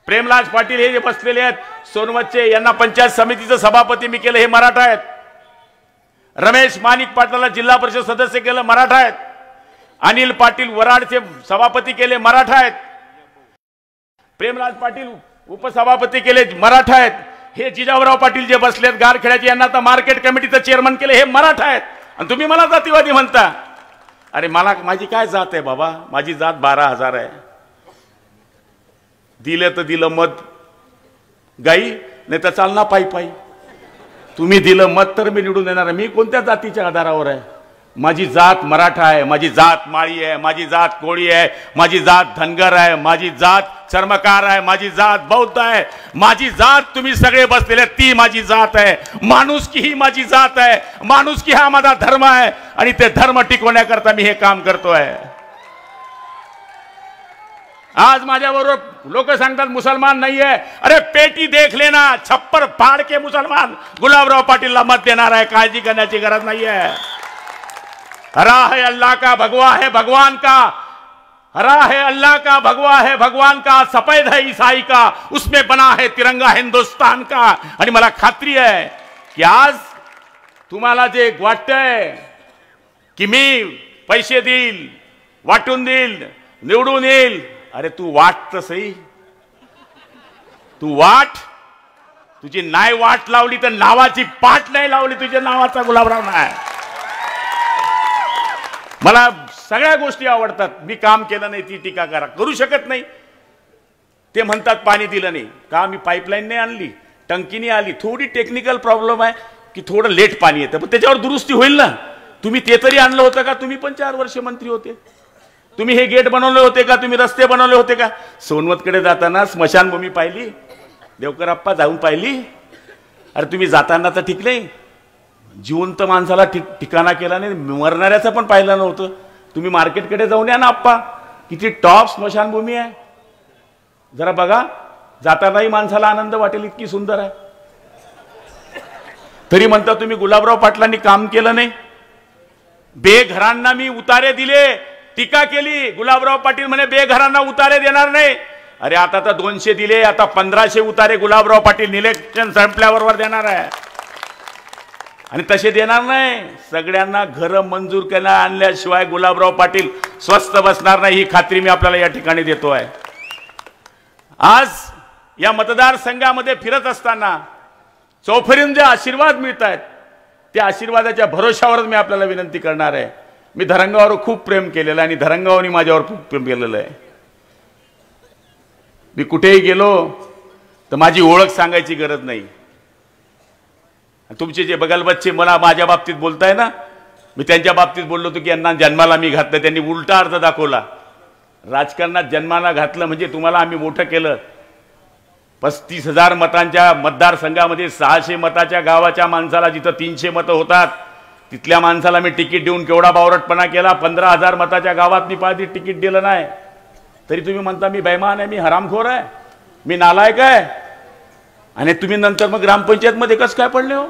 प्रेमराज पाटील हे जे बसलेले आहेत सोनवतचे, यांना पंचायत समितीचं सभापती मी केलं, हे मराठा आहेत. रमेश माणिक पाटलाला जिल्हा परिषद सदस्य केलं, मराठा आहेत. अनिल पाटील वराडचे सभापती केले, मराठा आहेत. प्रेमराज पाटील उपसभापती केले, मराठा आहेत. हे जिजाऊराव पाटील जे बसलेत गारखेड्याचे, यांना आता मार्केट कमिटीचं चेअरमन केले, हे मराठा आहेत. आणि तुम्ही मला जातीवादी म्हणता. अरे मला माझी काय जात आहे बाबा? माझी जात 12,000 आहे. दिलं तर दिलं मत गाई, नाही तर चालना पायी पायी. तुम्ही दिलं मत तर मी निवडून देणार. मी कोणत्या जातीच्या आधारावर आहे? माझी जात मराठा आहे, माझी जात माळी आहे, माझी जात कोळी आहे, माझी जात धनगर आहे, माझी जात चर्मकार आहे, माझी जात बौद्ध आहे. माझी जात तुम्ही सगळे बसलेले ती माझी जात आहे. माणुसकी ही माझी जात आहे. माणुसकी हा माझा धर्म आहे आणि ते धर्म टिकवण्याकरता मी हे काम करतोय. आज माझ्याबरोबर लोक सांगतात मुसलमान नाही आहे. अरे पेटी देख लेना, छप्पर फाड़ के मुसलमान गुलाबराव पाटीलला मत देणार आहे. काळजी करण्याची गरज नाही आहे. हरा है अल्लाह का, भगवा है भगवान का. हरा है अल्लाह का, भगवा है भगवान का. सफेद है ईसाई का, उसमें बना है तिरंगा हिंदुस्तान का. आणि मला खात्री आहे की आज तुम्हाला जे वाटतंय की मी पैसे देईल, वाटून देईल, निवडून येईल, अरे तू वाट तर सही. तू वाट. तुझी नाही वाट लावली तर नावाची पाठ नाही लावली, तुझ्या नावाचा गुलाबराव नाही. मला सगळ्या गोष्टी आवडतात. मी काम केलं नाही ती टीका करू शकत नाही. ते म्हणतात पाणी दिलं नाही का? मी पाईपलाईन नाही आणली, टंकीने आली. थोडी टेक्निकल प्रॉब्लेम आहे की थोडं लेट पाणी येतं, पण त्याच्यावर दुरुस्ती होईल ना. तुम्ही ते तरी आणलं होतं का? तुम्ही पण 4 वर्ष मंत्री होते. तुम्ही हे गेट बनवले होते का? तुम्ही रस्ते बनवले होते का? सोनवतकडे जाताना स्मशानभूमी पाहिली, देवकर अप्पा जाऊन पाहिली. अरे तुम्ही जाताना तर ठीक नाही, जिवंत माणसाला ठिकाणा केला नाही, मरणाऱ्याचं पण पाहिलं नव्हतं. तुम्ही मार्केटकडे जाऊन या ना अप्पा, किती टॉप स्मशानभूमी आहे. जरा बघा, जातानाही माणसाला आनंद वाटेल, इतकी सुंदर आहे. तरी म्हणता तुम्ही गुलाबराव पाटलांनी काम केलं नाही. बेघरांना मी उतारे दिले, टीका केली. गुलाबराव पाटील म्हणे बेघरांना उतारे देणार नाही. अरे आता तर 200 दिले, आता 1500 उतारे गुलाबराव पाटील इलेक्शन संपल्याबरोबर देणार आहे. आणि तसे देणार नाही. सगळ्यांना घर मंजूर केला आणल्याशिवाय गुलाबराव पाटील स्वस्थ बसणार नाही, ही खात्री मी आपल्याला या ठिकाणी देतो आहे. आज या मतदारसंघामध्ये फिरत असताना चौफेरीन जे आशीर्वाद मिळत आहेत त्या आशीर्वादाच्या भरोशावरच मी आपल्याला विनंती करणार आहे. मी धरणगावावर खूप प्रेम केलेलं आहे आणि धरणगावाने माझ्यावर खूप प्रेम केलेलं आहे. मी कुठेही गेलो तर माझी ओळख सांगायची गरज नाही. तुमचे जे बगल बच्चे मला माझ्या बाबतीत बोलताय ना, मी त्यांच्या बाबतीत बोललो होतो की यांना जन्माला मी घातलं. त्यांनी उलटा अर्थ दाखवला. राजकारणात जन्माला घातलं म्हणजे तुम्हाला आम्ही मोठं केलं. 35,000 मतांच्या मतदारसंघामध्ये 600 मताच्या गावाच्या माणसाला जिथं 300 मतं होतात तिथल्या माणसाला मी तिकीट देऊन केवढा बावरटपणा केला. 15,000 मताच्या गावात मी पाहिजे तिकीट दिलं नाही तरी तुम्ही म्हणता मी बेईमान आहे, मी हरामखोर आहे, मी नालायक आहे. आणि तुम्ही नंतर मग ग्रामपंचायत मध्ये कसं काय पडले हो?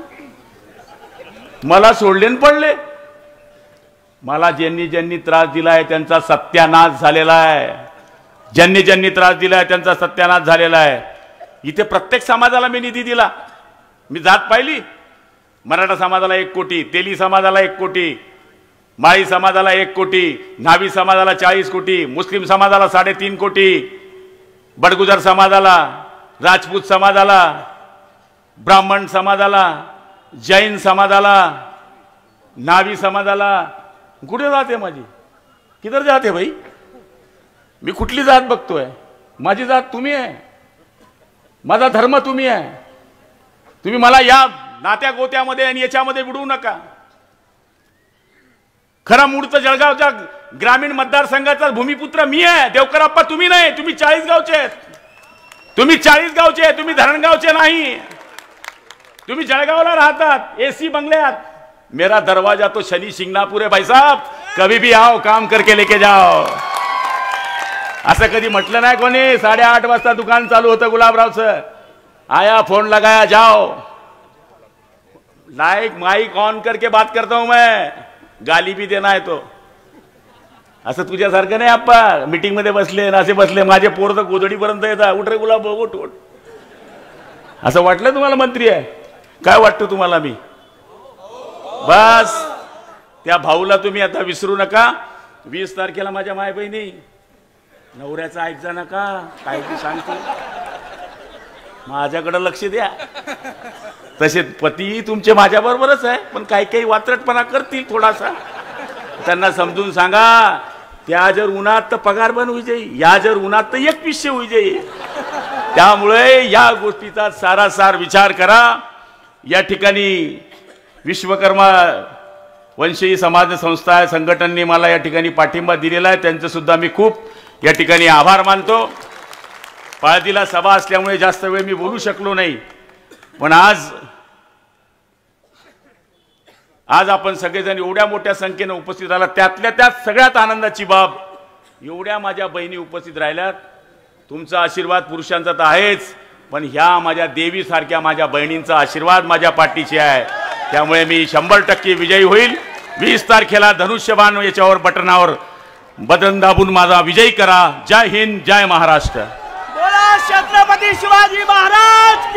मला सोडले न पडले. मला ज्यांनी ज्यांनी त्रास दिलाय त्यांचा सत्यानाश झालेला आहे. ज्यांनी ज्यांनी त्रास दिलाय त्यांचा सत्यानाश झालेला आहे. इथे प्रत्येक समाजाला मी निधी दिला. मी जात पाहिली. मराठा समाजाला 1 कोटी, तेली समाजाला 1 कोटी, माळी समाजाला 1 कोटी, न्हावी समाजाला 40 कोटी, मुस्लिम समाजाला 3.5 कोटी, बडगुजर समाजाला, राजपूत समाजाला, ब्राह्मण समाजाला, जैन समाजाला, नावी समाजाला. कुठे जाते माझी? किधर जाते भाई? मी कुठली जात बघतोय? माझी जात तुम्ही आहे, माझा धर्म तुम्ही आहे. तुम्ही मला या नात्या गोत्यामध्ये आणि याच्यामध्ये बुडवू नका. खरा मूळचं जळगावच्या ग्रामीण मतदारसंघाचा भूमिपुत्र मी आहे, देवकराप्पा तुम्ही नाही. तुम्ही 40 गावचे आहेत. तुम्ही 40 गावचे आहे, तुम्ही धरणगावचे नाही. तुम्ही जळगावला राहतात AC बंगल्यात. मेरा दरवाजा तो शनी शिंगणापूर है भाई साहब, कभी भी आओ काम करके लेके जाओ. असं कधी म्हटलं नाही कोणी. 8:30 वाजता दुकान चालू होतं गुलाबरावचं. आया फोन लगाया जाओ. लाइक माइक ऑन करके बात करता हूं मैं, गाली भी देना है तो. असं तुझ्यासारखं नाही आप्पा मीटिंग मध्ये बसले असे बसले. माझे पोर तर गोधडीपर्यंत येतात. उठ रे गुलाब उठ उठ. असं वाटलं तुम्हाला मंत्री आहे? काय वाटतं तुम्हाला मी? बस त्या भाऊला तुम्ही आता विसरू नका. 20 तारखेला माझ्या माय बहिणी नवऱ्याचं ऐकजा नका काय ती सांगते. माझ्याकडे लक्ष द्या. तसे पती तुमचे माझ्या बरोबरच आहे पण काही काही वात्रटपणा करतील थोडासा. त्यांना समजून सांगा. त्या जर उन्हात तर पगार बंद होई जाईल, या जर उन्हात तर 1 पिशे होई जाईल. त्यामुळे या गोष्टीचा सारासार विचार करा. या ठिकाणी विश्वकर्मा वंशी समाज संस्था संघटनांनी मला या ठिकाणी पाठिंबा दिलेला आहे. त्यांचं सुद्धा मी खूप या ठिकाणी आभार मानतो. पाळतीला सभा असल्यामुळे जास्त वेळ मी बोलू शकलो नाही. पण आज आपण सगळेजण एवढ्या मोठ्या संख्येने उपस्थित राहिला. त्यातल्या त्यात सगळ्यात आनंदाची बाब एवढ्या माझ्या बहिणी उपस्थित राहिल्यात. तुमचा आशीर्वाद पुरुषांचा तर आहेच पण ह्या माझ्या देवी सारख्या माझ्या बहिणींचा आशीर्वाद माझ्या पाठीशी आहे. त्यामुळे मी 100% विजयी होईल. 20 तारखेला धनुष्यबाण याच्यावर बटनावर बटन दाबून माझा विजय करा. जय हिंद, जय महाराष्ट्र. बोला छत्रपती शिवाजी महाराज